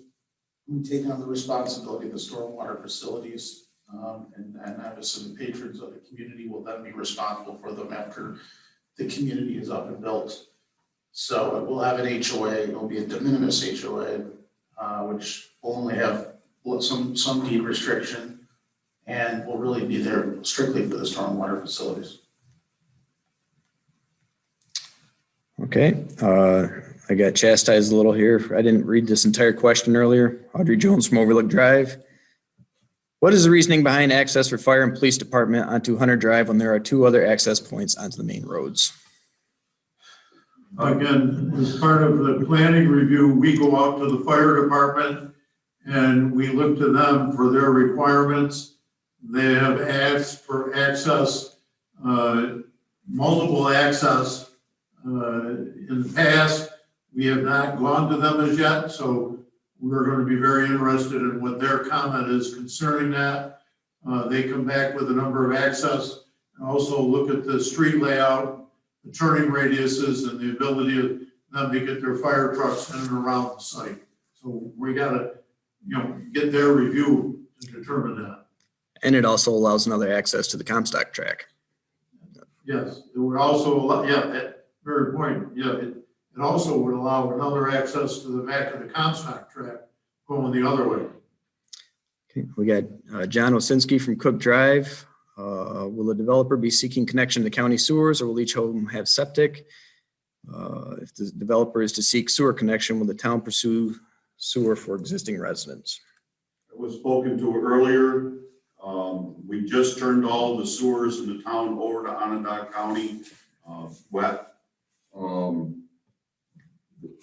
we take on the responsibility of the stormwater facilities, and obviously the patrons of the community will then be responsible for them after the community is up and built. So we'll have an HOA. It will be a de minimis HOA, which will only have some deed restriction, and will really be there strictly for the stormwater facilities. Okay. I got chastised a little here. I didn't read this entire question earlier. Audrey Jones from Overlook Drive. What is the reasoning behind access for fire and police department onto Hunter Drive when there are two other access points onto the main roads? Again, as part of the planning review, we go out to the fire department and we look to them for their requirements. They have asked for access, multiple access. In the past, we have not gone to them as yet, so we're going to be very interested in what their comment is concerning that. They come back with a number of access and also look at the street layout, the turning radiuses, and the ability of them to get their fire trucks in and around the site. So we got to, get their review to determine that. And it also allows another access to the Comstock track. Yes, it would also allow, that very point. Yeah, it also would allow another access to the back of the Comstock track going the other way. Okay, we got John Osinski from Cook Drive. Will the developer be seeking connection to county sewers, or will each home have septic? If the developer is to seek sewer connection, will the town pursue sewer for existing residents? It was spoken to earlier. We just turned all the sewers in the town over to Onondaga County, wet.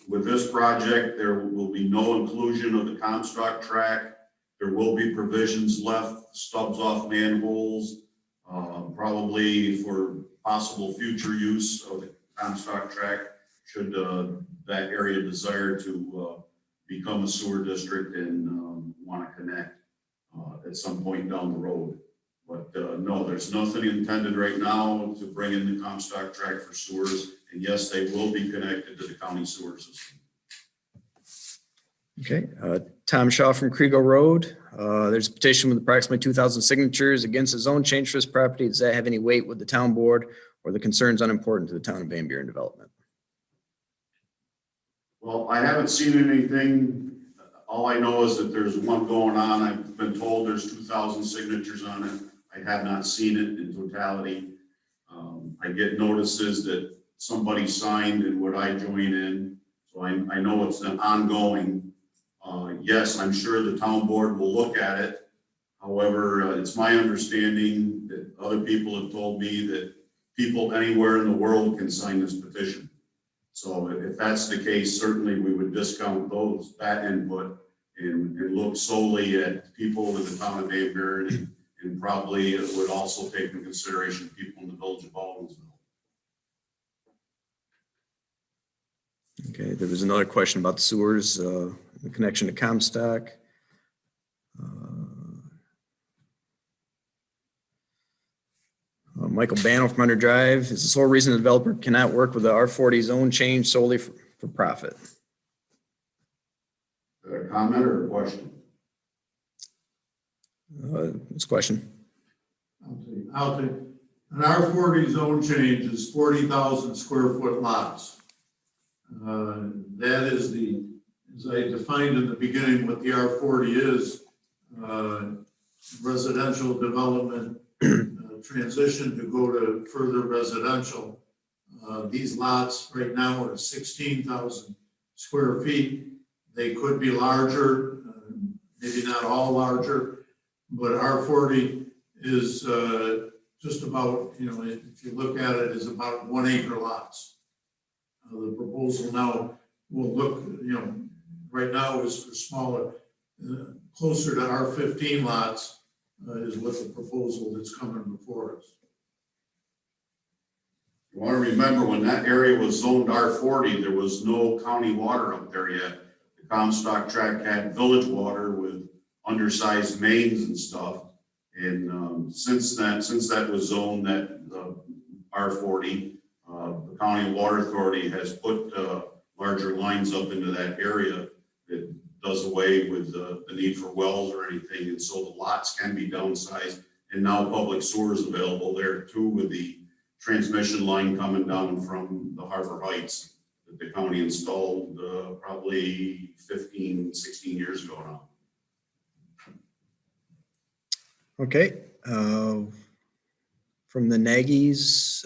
With this project, there will be no inclusion of the Comstock track. There will be provisions left, stubs off manholes, probably for possible future use of the Comstock track should that area desire to become a sewer district and want to connect at some point down the road. But no, there's nothing intended right now to bring in the Comstock track for sewers. And yes, they will be connected to the county sewer system. Okay, Tom Shaw from Crego Road. There's a petition with approximately 2,000 signatures against a zone change for this property. Does that have any weight with the town board, or the concerns unimportant to the town of Van Buren development? Well, I haven't seen anything. All I know is that there's one going on. I've been told there's 2,000 signatures on it. I have not seen it in totality. I get notices that somebody signed and would I join in. So I know it's an ongoing. Yes, I'm sure the town board will look at it. However, it's my understanding that other people have told me that people anywhere in the world can sign this petition. So if that's the case, certainly we would discount that input and look solely at people in the town of Van Buren, and probably it would also take into consideration people in the village of Baldwinsville. Okay, there was another question about the sewers, the connection to Comstock. Michael Bano from Under Drive. Is the sole reason the developer cannot work with the R40 zone change solely for profit? Is that a comment or a question? It's a question. I'll take an R40 zone change is 40,000 square foot lots. That is as I defined in the beginning, what the R40 is, residential development transition to go to further residential. These lots right now are 16,000 square feet. They could be larger, maybe not all larger, but R40 is just about, if you look at it, is about 1 acre lots. The proposal now will look, right now is for smaller, closer to R15 lots is what the proposal that's coming before us. You want to remember when that area was zoned R40, there was no county water up there yet. The Comstock tract had village water with undersized mains and stuff. And since that was zoned that R40, the county water authority has put larger lines up into that area that does away with the need for wells or anything. And so the lots can be downsized, and now public sewer is available there too, with the transmission line coming down from the Harbor Heights that the county installed probably 15, 16 years ago now. Okay. From the Nagy's,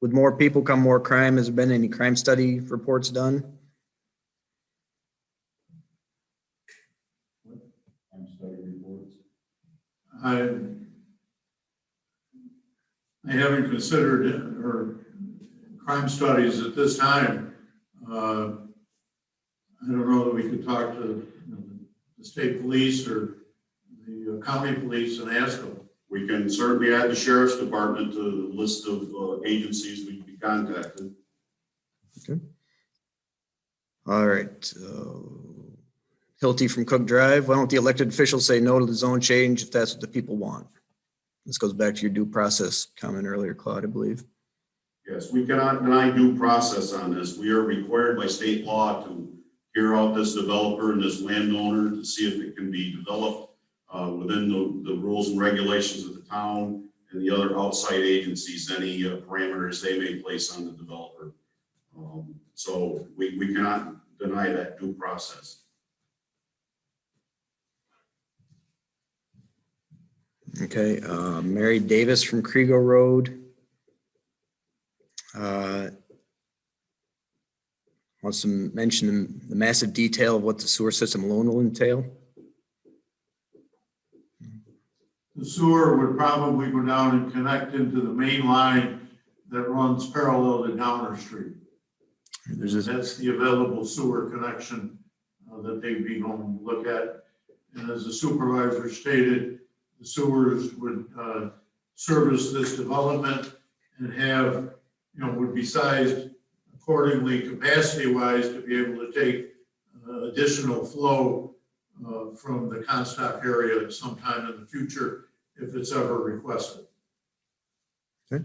with more people come more crime. Has there been any crime study reports done? Crime study reports. I haven't considered or crime studies at this time. I don't know that we could talk to the state police or the county police and ask them. We can certainly add the sheriff's department to the list of agencies we'd be contacted. All right. Hilty from Cook Drive, why don't the elected officials say no to the zone change if that's what the people want? This goes back to your due process comment earlier, Claude, I believe. Yes, we cannot deny due process on this. We are required by state law to hear out this developer and this landowner to see if it can be developed within the rules and regulations of the town and the other outside agencies, any parameters they may place on the developer. So we cannot deny that due process. Okay, Mary Davis from Crego Road. Wants to mention the massive detail of what the sewer system loan will entail. The sewer would probably go down and connect into the main line that runs parallel to Downer Street. That's the available sewer connection that they'd be going to look at. And as the supervisor stated, the sewers would service this development and have, would be sized accordingly capacity-wise to be able to take additional flow from the Comstock area sometime in the future if it's ever requested. Okay.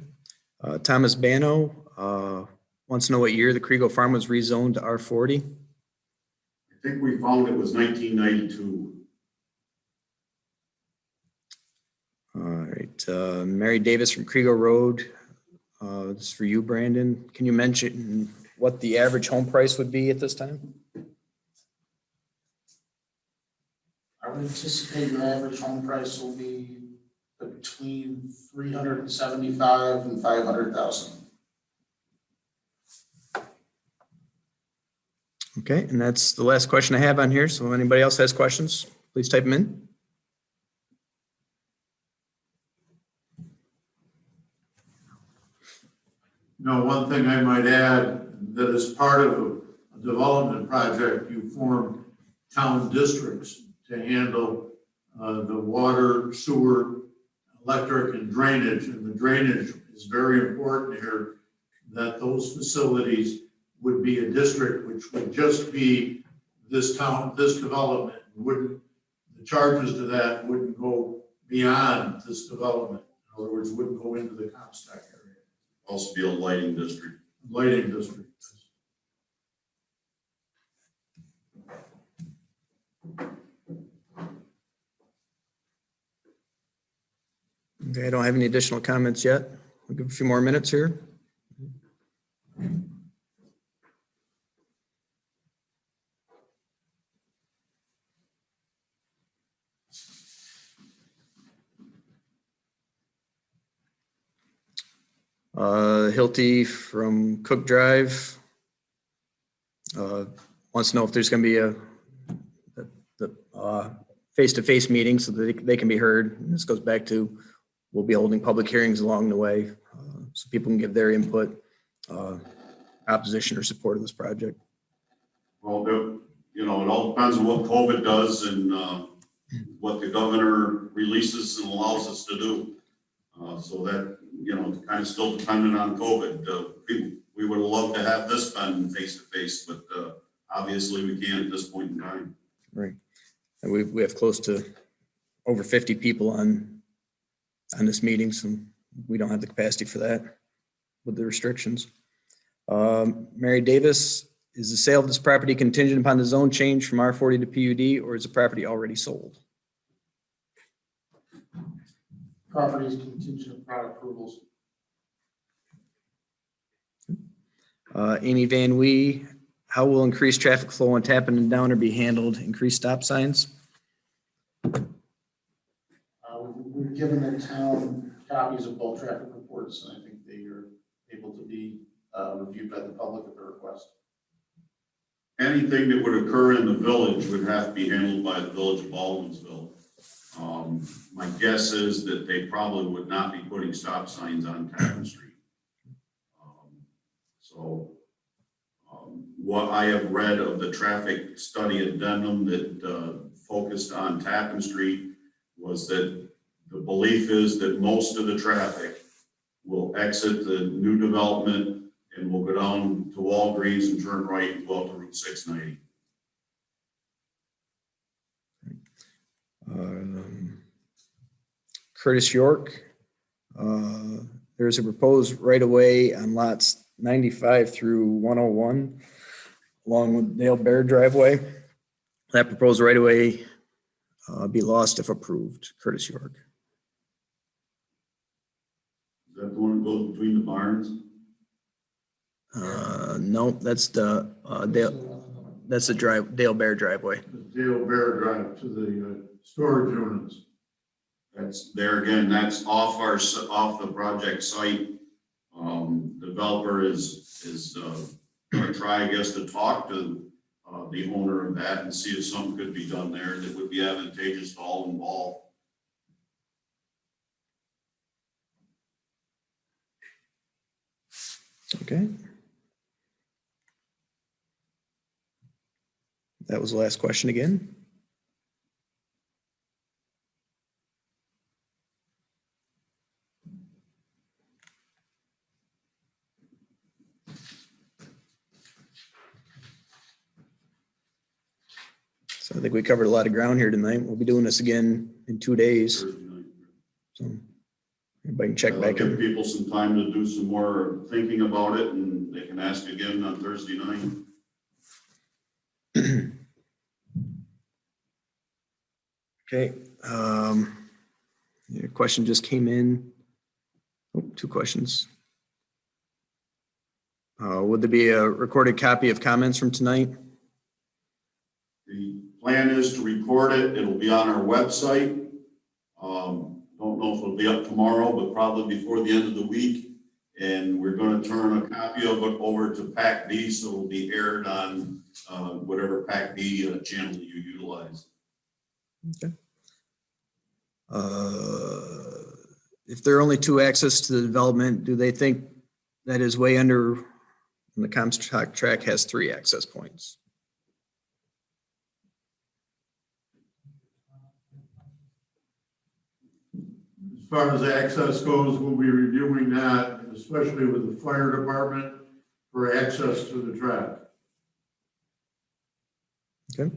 Thomas Bano wants to know what year the Crego Farm was rezoned to R40. I think we found it was 1992. All right, Mary Davis from Crego Road. This is for you, Brandon. Can you mention what the average home price would be at this time? I would anticipate your average home price will be between 375 and 500,000. Okay, and that's the last question I have on here. So if anybody else has questions, please type them in. One thing I might add, that as part of a development project, you form town districts to handle the water, sewer, electric, and drainage. And the drainage is very important here, that those facilities would be a district which would just be this town, this development. The charges to that wouldn't go beyond this development. In other words, wouldn't go into the Comstock area. Also be a lighting district. Lighting district. Okay, I don't have any additional comments yet. I'll give a few more minutes here. Hilty from Cook Drive wants to know if there's going to be a face-to-face meeting so that they can be heard. And this goes back to, we'll be holding public hearings along the way so people can give their input, opposition or support of this project. Well, it all depends on what COVID does and what the governor releases and allows us to do. So that, kind of still dependent on COVID. We would love to have this done face to face, but obviously we can't at this point in time. Right. And we have close to over 50 people on this meeting, so we don't have the capacity for that with the restrictions. Mary Davis, is the sale of this property contingent upon the zone change from R40 to PUD, or is the property already sold? Property is contingent upon approvals. Amy Van Wee, how will increased traffic flow on Tappan and Downer be handled? Increased stop signs? We've given the town copies of both traffic reports, and I think they are able to be reviewed by the public at their request. Anything that would occur in the village would have to be handled by the village of Baldwinsville. My guess is that they probably would not be putting stop signs on Tappan Street. What I have read of the traffic study addendum that focused on Tappan Street was that the belief is that most of the traffic will exit the new development and will go down to Walgreens and turn right and go out to Route 690. Curtis York, there's a proposed right-of-way on lots 95 through 101 along with Dale Bear driveway. That proposed right-of-way be lost if approved. Curtis York. Is that the one that goes between the barns? No, that's the Dale Bear driveway. The Dale Bear Drive to the storage units. That's there again, that's off the project site. Developer is gonna try, I guess, to talk to the owner of that and see if something could be done there that would be advantageous to all involved. Okay. That was the last question again. So I think we covered a lot of ground here tonight. We'll be doing this again in 2 days. So everybody can check back Give in. people some time to do some more thinking about it, and they can ask again on Thursday night. Okay. Your question just came in. Oh, 2 questions. Would there be a recorded copy of comments from tonight? The plan is to record it. It'll be on our website. Don't know if it'll be up tomorrow, but probably before the end of the week. And we're going to turn a copy of it over to PAC-B, so it'll be aired on whatever PAC-B channel you utilize. Okay. If there are only 2 access to the development, do they think that is way under, and the Comstock track has 3 access points? As far as access goes, we'll be reviewing that, especially with the fire department, for access to the track. Okay.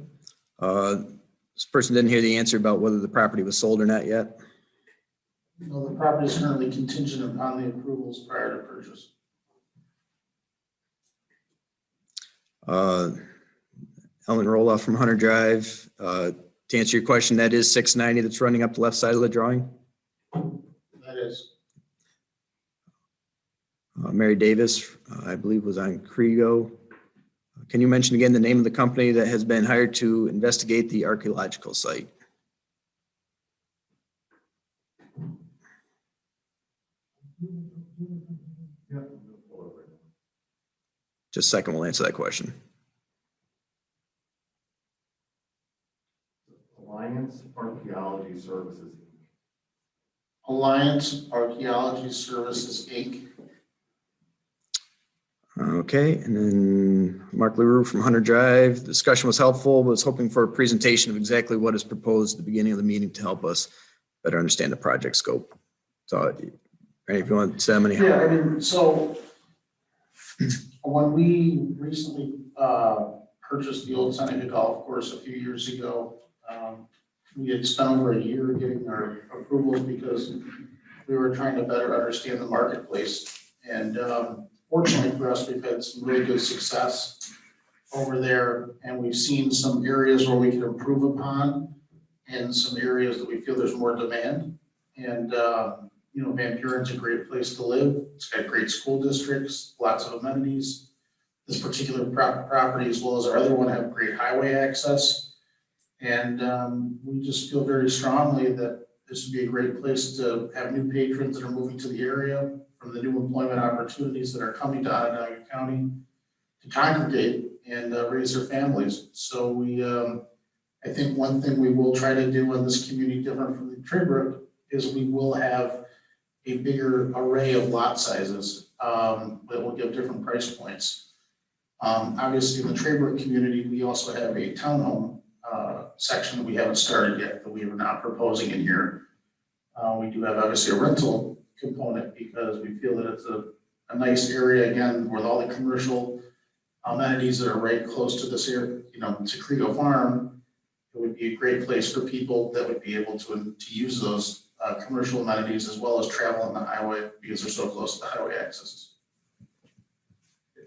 This person didn't hear the answer about whether the property was sold or not yet. No, the property is currently contingent upon the approvals prior to purchase. Ellen Roloff from Hunter Drive. To answer your question, that is 690 that's running up the left side of the drawing. That is. Mary Davis, I believe, was on Crego. Can you mention again the name of the company that has been hired to investigate the archaeological site? Just a second, we'll answer that question. Alliance Archaeology Services. Alliance Archaeology Services, Inc. Okay, and then Mark LaRue from Hunter Drive. The discussion was helpful, was hoping for a presentation of exactly what is proposed at the beginning of the meeting to help us better understand the project scope. So, if you want to say how many. Yeah, I mean, so when we recently purchased the old Seneca Golf Course a few years ago, we had spent over a year getting our approvals because we were trying to better understand the marketplace. And fortunately for us, we've had some really good success over there, and we've seen some areas where we can improve upon and some areas that we feel there's more demand. And you know, Van Buren's a great place to live. It's got great school districts, lots of amenities. This particular property, as well as our other one, have great highway access. And we just feel very strongly that this would be a great place to have new patrons that are moving to the area from the new employment opportunities that are coming to Onondaga County to congregate and raise their families. So we, I think one thing we will try to do in this community different from the Tribrook is we will have a bigger array of lot sizes that will give different price points. Obviously in the Tribrook community, we also have a townhome section that we haven't started yet, that we are not proposing in here. We do have obviously a rental component because we feel that it's a nice area, again, with all the commercial amenities that are right close to this area, to Crego Farm. It would be a great place for people that would be able to use those commercial amenities as well as travel on the highway because they're so close to the highway access.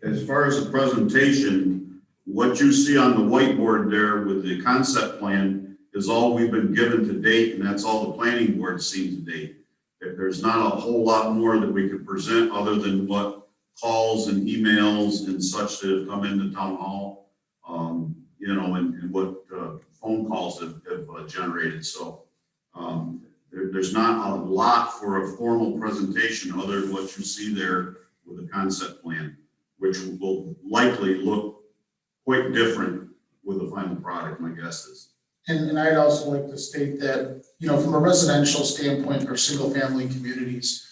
As far as the presentation, what you see on the whiteboard there with the concept plan is all we've been given to date, and that's all the planning board's seen to date. There's not a whole lot more that we could present other than what calls and emails and such that have come into town hall, and what phone calls have generated. So there's not a lot for a formal presentation other than what you see there with the concept plan, which will likely look quite different with the final product, my guess is. And I'd also like to state that, from a residential standpoint or single family communities,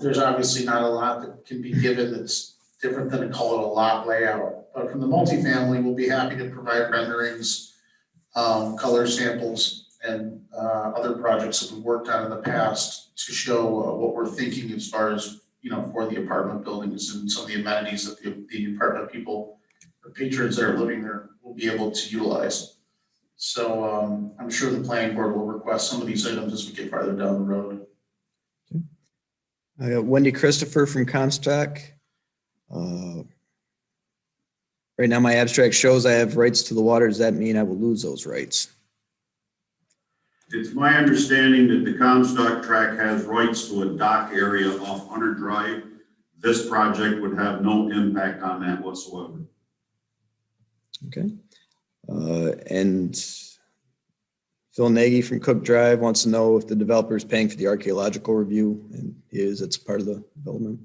there's obviously not a lot that can be given that's different than call it a lot layout. But from the multifamily, we'll be happy to provide renderings, color samples, and other projects that we've worked on in the past to show what we're thinking as far as, for the apartment buildings and some of the amenities that the apartment people or patrons that are living there will be able to utilize. So I'm sure the planning board will request some of these items as we get farther down the road. I got Wendy Christopher from Comstock. Right now, my abstract shows I have rights to the water. Does that mean I will lose those rights? It's my understanding that the Comstock tract has rights to a dock area off Hunter Drive. This project would have no impact on that whatsoever. Okay. And Phil Nagy from Cook Drive wants to know if the developer is paying for the archaeological review, and he is. It's part of the development.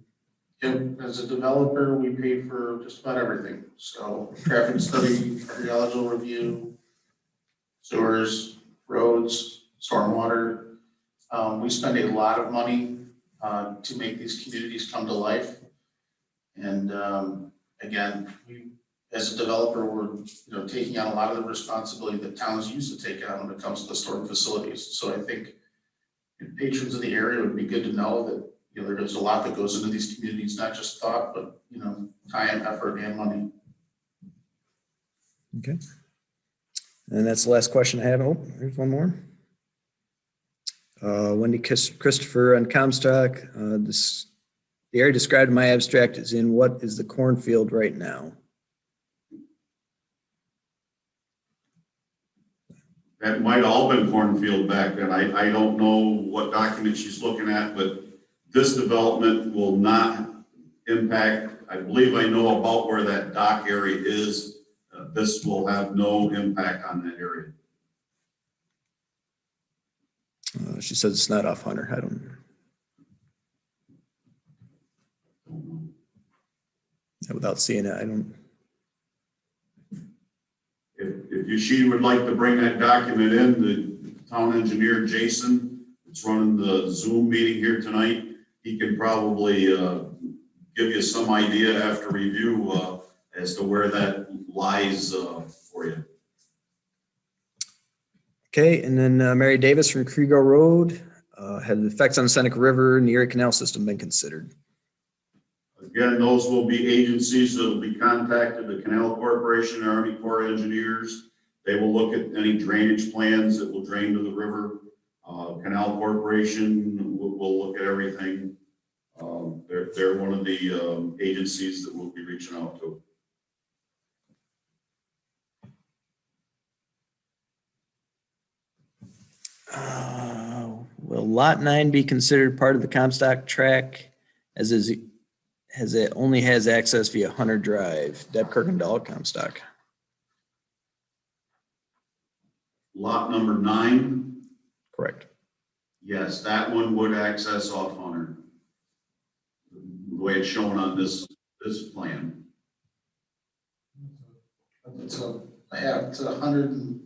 Yep, as a developer, we pay for just about everything. So traffic study, archaeological review, sewers, roads, stormwater. We spend a lot of money to make these communities come to life. And again, as a developer, we're taking on a lot of the responsibility that towns used to take on when it comes to the storm facilities. So I think patrons of the area would be good to know that there's a lot that goes into these communities, not just thought, but time, effort, and money. Okay. And that's the last question I have. Oh, there's one more. Wendy Christopher on Comstock. The area described in my abstract is in what is the cornfield right now? That might all been cornfield back then. I don't know what document she's looking at, but this development will not impact. I believe I know about where that dock area is. This will have no impact on that area. She says it's not off Hunter. I don't know. Without seeing it, I don't. If she would like to bring that document in, the town engineer, Jason, that's running the Zoom meeting here tonight, he can probably give you some idea after review as to where that lies for you. Okay, and then Mary Davis from Crego Road. Have the effects on the Seneca River and the Erie Canal system been considered? Again, those will be agencies that will be contacted, the Canal Corporation, Army Corps of Engineers. They will look at any drainage plans that will drain to the river. Canal Corporation will look at everything. They're one of the agencies that we'll be reaching out to. Will Lot 9 be considered part of the Comstock track as it only has access via Hunter Drive? Deb Kirkendall, Comstock. Lot number 9. Correct. Yes, that one would access off Hunter. The way it's shown on this plan. It's it's 100 and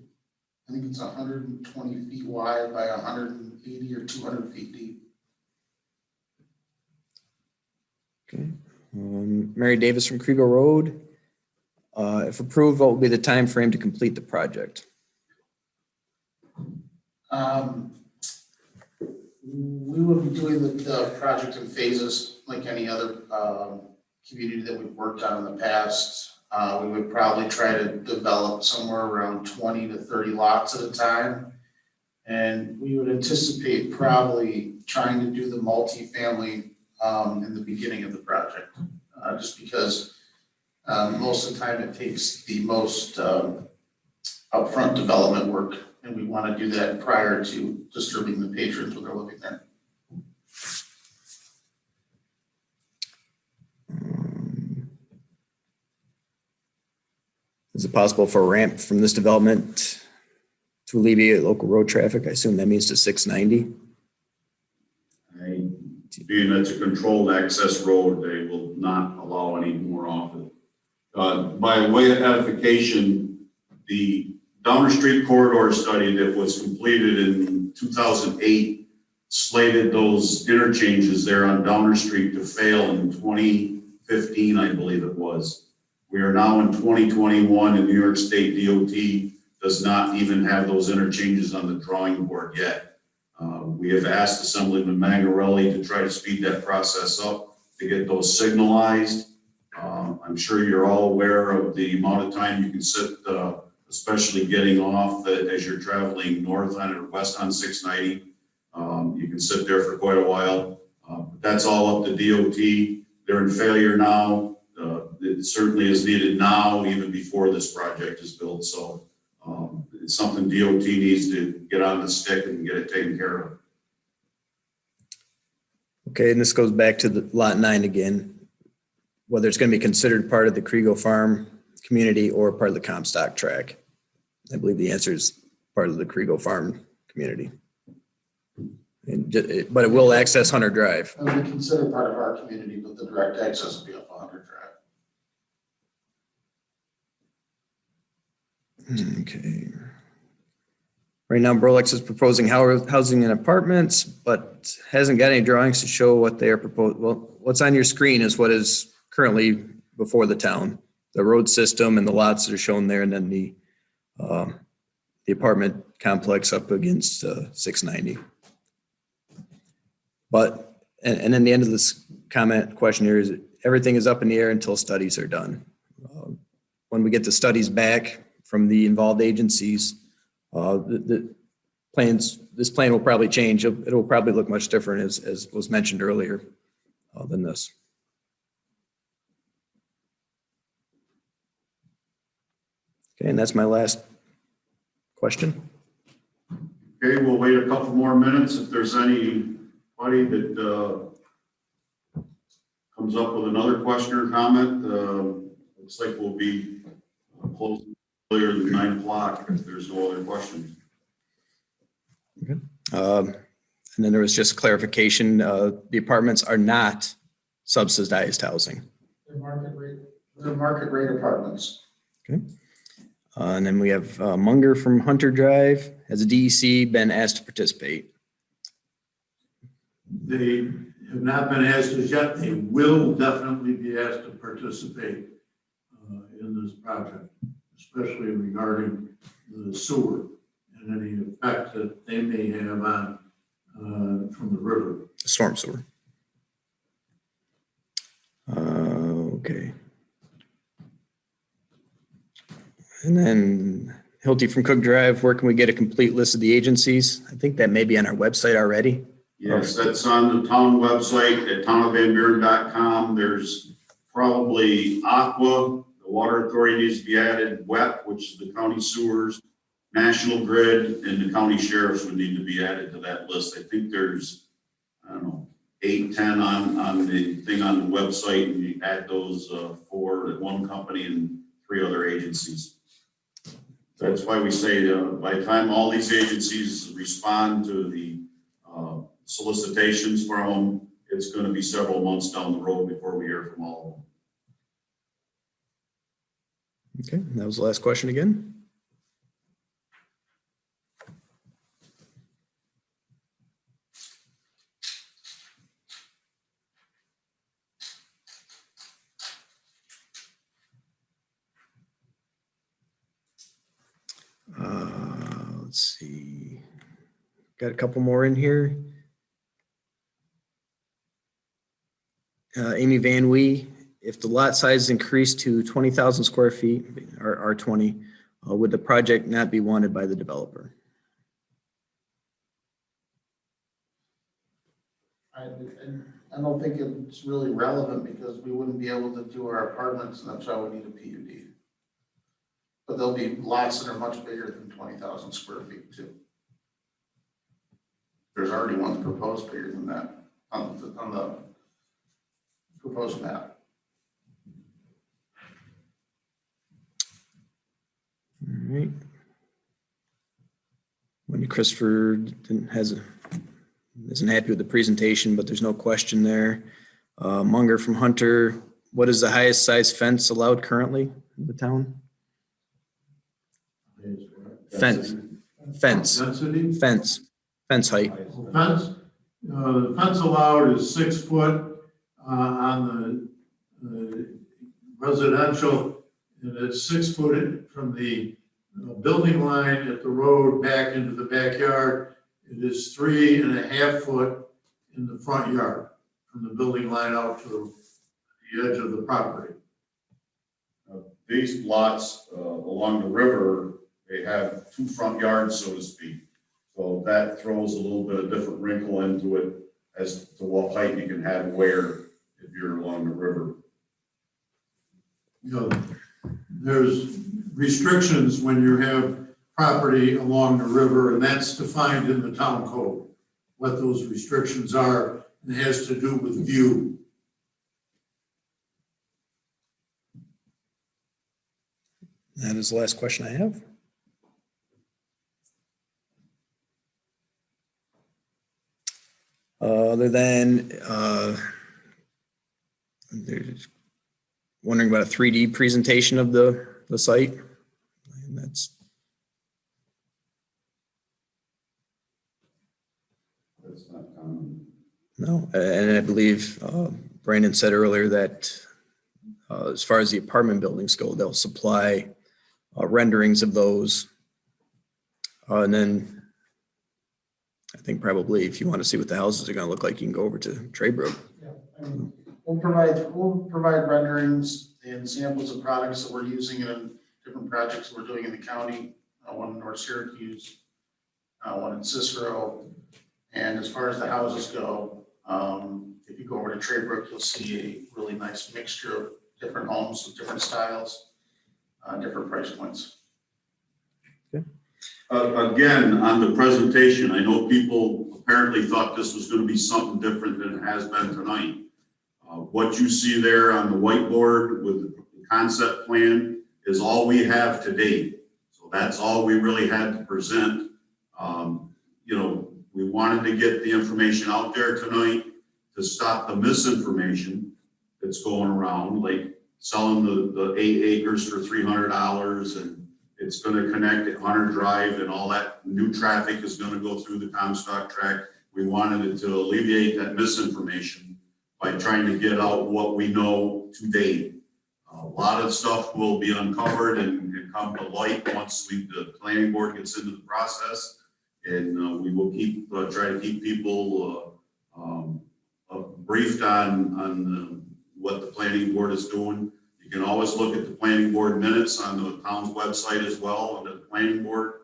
I think it's 120 feet wide by 180 or 200 feet deep. Okay. Mary Davis from Crego Road. If approved, what will be the time frame to complete the project? We will be doing the project in phases like any other community that we've worked on in the past. We would probably try to develop somewhere around 20 to 30 lots at a time. And we would anticipate probably trying to do the multifamily in the beginning of the project. Just because most of the time it takes the most upfront development work, and we want to do that prior to disturbing the patrons when they're living there. Is it possible for a ramp from this development to alleviate local road traffic? I assume that means to 690. Being that's a controlled access road, they will not allow any more off it. By way of edification, the Downer Street corridor study that was completed in 2008 slated those interchanges there on Downer Street to fail in 2015, I believe it was. We are now in 2021 and New York State DOT does not even have those interchanges on the drawing board yet. We have asked Assemblyman Mangarelli to try to speed that process up to get those signalized. I'm sure you're all aware of the amount of time you can sit, especially getting off as you're traveling north on or west on 690. You can sit there for quite a while. But that's all up to DOT. They're in failure now. It certainly is needed now, even before this project is built. So it's something DOT needs to get on the stick and get it taken care of. Okay, and this goes back to the lot 9 again, whether it's going to be considered part of the Crego Farm community or part of the Comstock track. I believe the answer is part of the Crego Farm community. But it will access Hunter Drive. It would be considered part of our community, but the direct access will be up 100 Drive. Okay. Right now, Brolex is proposing housing and apartments, but hasn't got any drawings to show what they are proposed. Well, what's on your screen is what is currently before the town, the road system and the lots that are shown there, and then the apartment complex up against 690. But, and then the end of this question here is everything is up in the air until studies are done. When we get the studies back from the involved agencies, this plan will probably change. It will probably look much different as was mentioned earlier than this. Okay, and that's my last question. Okay, we'll wait a couple more minutes. If there's anybody that comes up with another question or comment, looks like we'll be closing earlier than 9 o'clock if there's no other questions. Okay. And then there was just clarification, the apartments are not subsidized housing. They're market rate apartments. Okay. And then we have Munger from Hunter Drive. Has a DEC been asked to participate? They have not been asked as yet. They will definitely be asked to participate in this project, especially regarding the sewer and any effect that they may have on from the river. Storm sewer. Okay. And then Hilty from Cook Drive, where can we get a complete list of the agencies? I think that may be on our website already. Yes, that's on the town website at townofvanburen.com. There's probably Aqua, the water authority needs to be added, WEP, which is the county sewers, National Grid, and the county sheriffs would need to be added to that list. I think there's, I don't know, 8, 10 on the thing on the website, and you add those 4 at one company and 3 other agencies. That's why we say by the time all these agencies respond to the solicitations from them, it's going to be several months down the road before we hear from all of them. Okay, that was the last question again. Let's see. got a couple more in here. Amy Van Wee, if the lot size increased to 20,000 square feet, or R20, would the project not be wanted by the developer? I don't think it's really relevant because we wouldn't be able to do our apartments, and that's why we need a PUD. But there'll be lots that are much bigger than 20,000 square feet too. There's already one proposed bigger than that on the proposed map. All right. Wendy Christopher isn't happy with the presentation, but there's no question there. Munger from Hunter, what is the highest size fence allowed currently in the town? Fence Density? Fence height. Fence, the fence allowed is 6 foot on the residential, and it's 6 foot from the building line at the road back into the backyard. It is 3.5 foot in the front yard from the building line out to the edge of the property. These lots along the river, they have 2 front yards, so to speak. So that throws a little bit of different wrinkle into it as to what height you can have where if you're along the river. You know, there's restrictions when you have property along the river, and that's defined in the town code, what those restrictions are, and it has to do with view. That is the last question I have. Other than, there's wondering about a 3D presentation of the site. And that's not common. no, and I believe Brandon said earlier that as far as the apartment buildings go, they'll supply renderings of those. And then I think probably if you want to see what the houses are going to look like, you can go over to Traybrook. Yeah, and we'll provide renderings and samples of products that we're using in different projects that we're doing in the county. One in North Syracuse, one in Cicero. And as far as the houses go, if you go over to Traybrook, you'll see a really nice mixture of different homes with different styles, different price points. Again, on the presentation, I know people apparently thought this was going to be something different than it has been tonight. What you see there on the whiteboard with the concept plan is all we have to date. So that's all we really had to present. You know, we wanted to get the information out there tonight to stop the misinformation that's going around, like selling the 8 acres for $300 and it's going to connect at Hunter Drive and all that new traffic is going to go through the Comstock track. We wanted it to alleviate that misinformation by trying to get out what we know to date. A lot of stuff will be uncovered and come to light once the planning board gets into the process. And we will try to keep people briefed on what the planning board is doing. You can always look at the planning board minutes on the town's website as well under the planning board.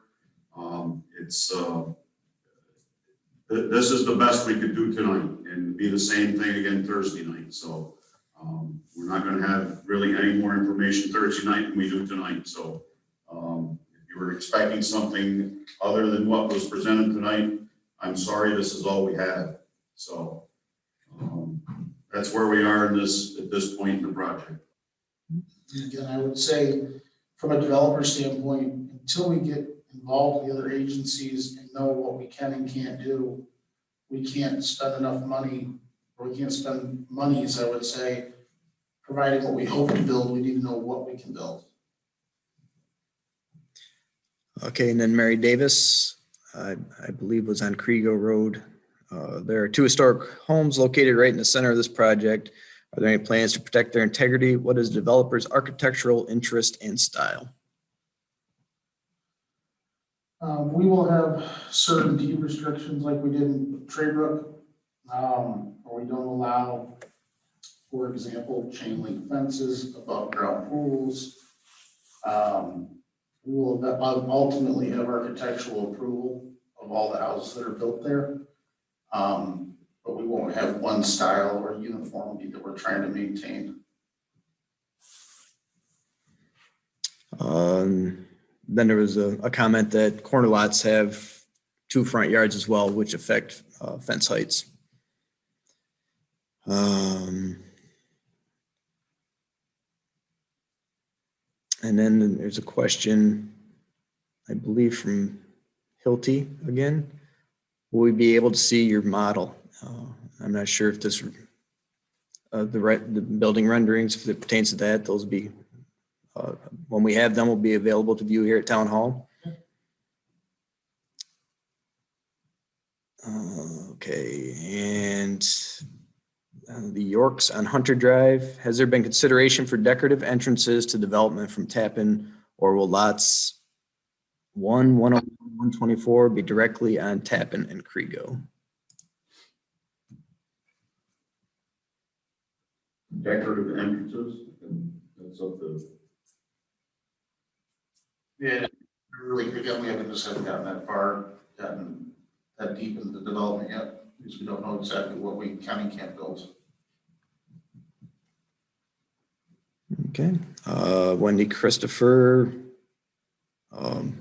This is the best we could do tonight and be the same thing again Thursday night. So we're not going to have really any more information Thursday night than we do tonight. So if you were expecting something other than what was presented tonight, I'm sorry, this is all we had. So that's where we are at this point in the project. Again, I would say from a developer standpoint, until we get involved with the other agencies and know what we can and can't do, we can't spend enough money, or we can't spend monies, I would say, providing what we hope to build. We need to know what we can build. Okay, and then Mary Davis, I believe was on Crego Road. There are 2 historic homes located right in the center of this project. Are there any plans to protect their integrity? What is the developer's architectural interest and style? We will have certain deed restrictions like we did in Traybrook, where we don't allow, for example, chain link fences, above ground pools. We will ultimately have architectural approval of all the houses that are built there. But we won't have one style or uniformity that we're trying to maintain. Then there was a comment that corner lots have 2 front yards as well, which affect fence heights. And then there's a question, I believe from Hilty again. Will we be able to see your model? I'm not sure if this, the building renderings, if it pertains to that, those will be, when we have them, will be available to view here at Town Hall. Okay, and the Yorks on Hunter Drive, has there been consideration for decorative entrances to development from Tappan, or will lots 1, 101, 124 be directly on Tappan and Crego? Decorative entrances, that's up to. Yeah, really, again, we haven't gotten that far, gotten that deep into the development yet, because we don't know exactly what we can and can't build. Okay, Wendy Christopher. Hope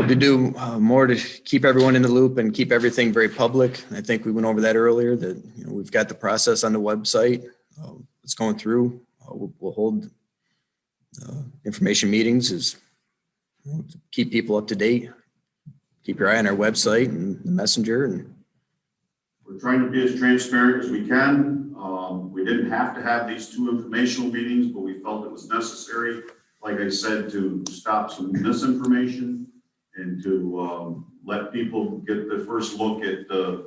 to do more to keep everyone in the loop and keep everything very public. I think we went over that earlier, that we've got the process on the website. It's going through. We'll hold information meetings to keep people up to date. Keep your eye on our website and the messenger. And We're trying to be as transparent as we can. We didn't have to have these 2 informational meetings, but we felt it was necessary, like I said, to stop some misinformation and to let people get the first look at the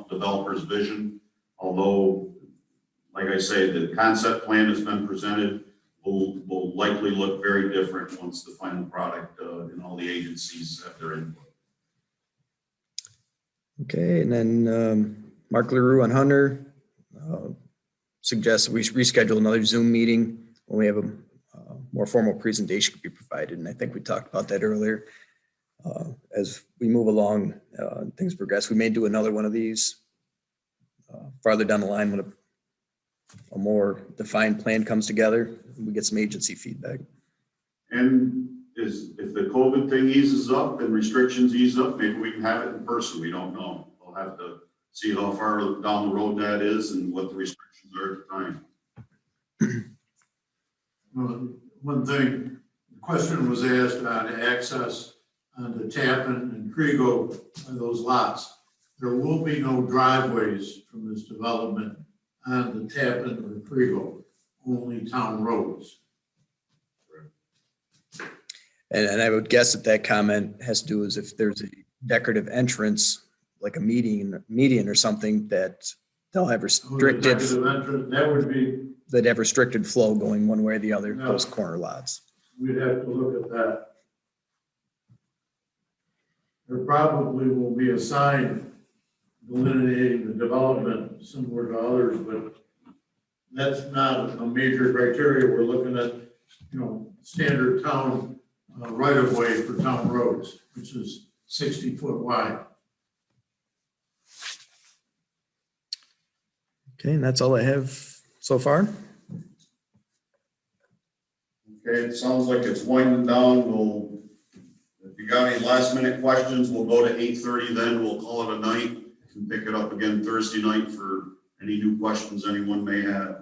developer's vision. Although, like I say, the concept plan has been presented, will likely look very different once the final product and all the agencies have their input. okay, and then Mark LaRue on Hunter suggests we reschedule another Zoom meeting when we have a more formal presentation to be provided. And I think we talked about that earlier. As we move along, things progress, we may do another one of these farther down the line when a more defined plan comes together. We get some agency feedback. And if the COVID thing eases up and restrictions ease up, maybe we can have it in person. We don't know. We'll have to see how far down the road that is and what the restrictions are at the time. One thing, the question was asked on access on the Tappan and Crego, those lots. There will be no driveways from this development on the Tappan or Crego, only town roads. And I would guess that comment has to do is if there's a decorative entrance, like a median or something, that they'll have restricted. That would be. They'd have restricted flow going one way or the other, No. those corner lots. We'd have to look at that. There probably will be a sign delineating the development similar to others, but that's not a major criteria. We're looking at, standard town right of way for town roads, which is 60 foot wide. Okay, and that's all I have so far. Okay, it sounds like it's winding down. If you got any last minute questions, we'll go to 8:30 then. We'll call it a night and pick it up again Thursday night for any new questions anyone may have.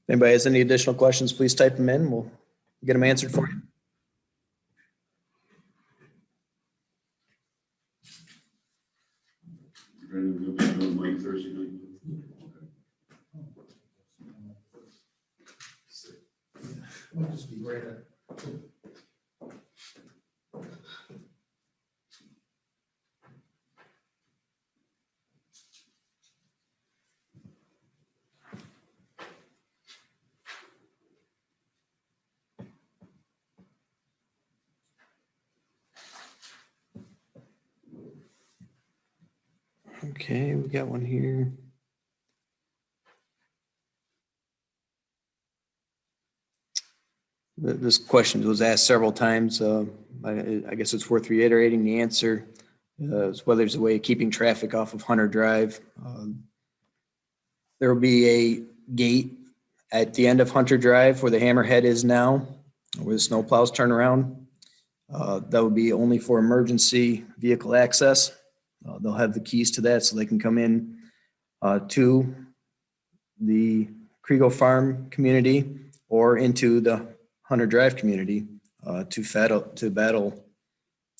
If anybody has any additional questions, please type them in. We'll get them answered for you. You're gonna do Mike Thursday night? Might just be right at. Okay, we got one here. This question was asked several times. I guess it's worth reiterating the answer. Is whether there's a way of keeping traffic off of Hunter Drive. There will be a gate at the end of Hunter Drive where the hammerhead is now, where the snowplows turn around. That would be only for emergency vehicle access. They'll have the keys to that so they can come in to the Crego Farm community or into the Hunter Drive community to battle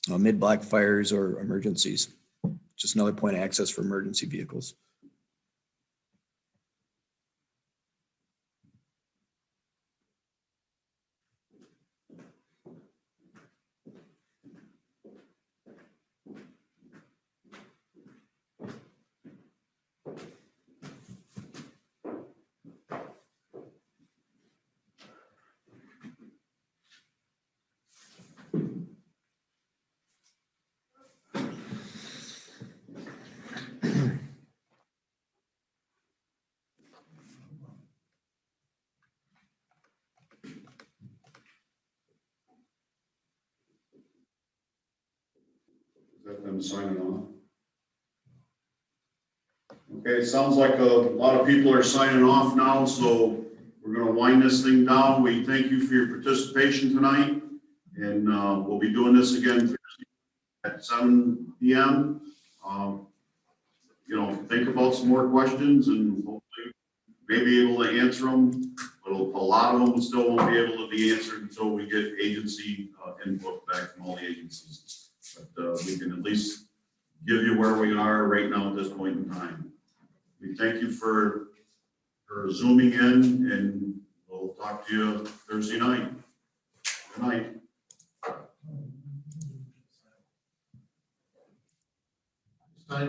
mid-block fires or emergencies. Just another point of access for emergency vehicles. Is that them signing off? Okay, it sounds like a lot of people are signing off now, so we're gonna wind this thing down. We thank you for your participation tonight, and we'll be doing this again Thursday at 7 p.m. Think about some more questions and hopefully be able to answer them. But a lot of them still won't be able to be answered until we get agency input back from all the agencies. But we can at least give you where we are right now at this point in time. We thank you for zooming in, and we'll talk to you Thursday night. Good night. Sign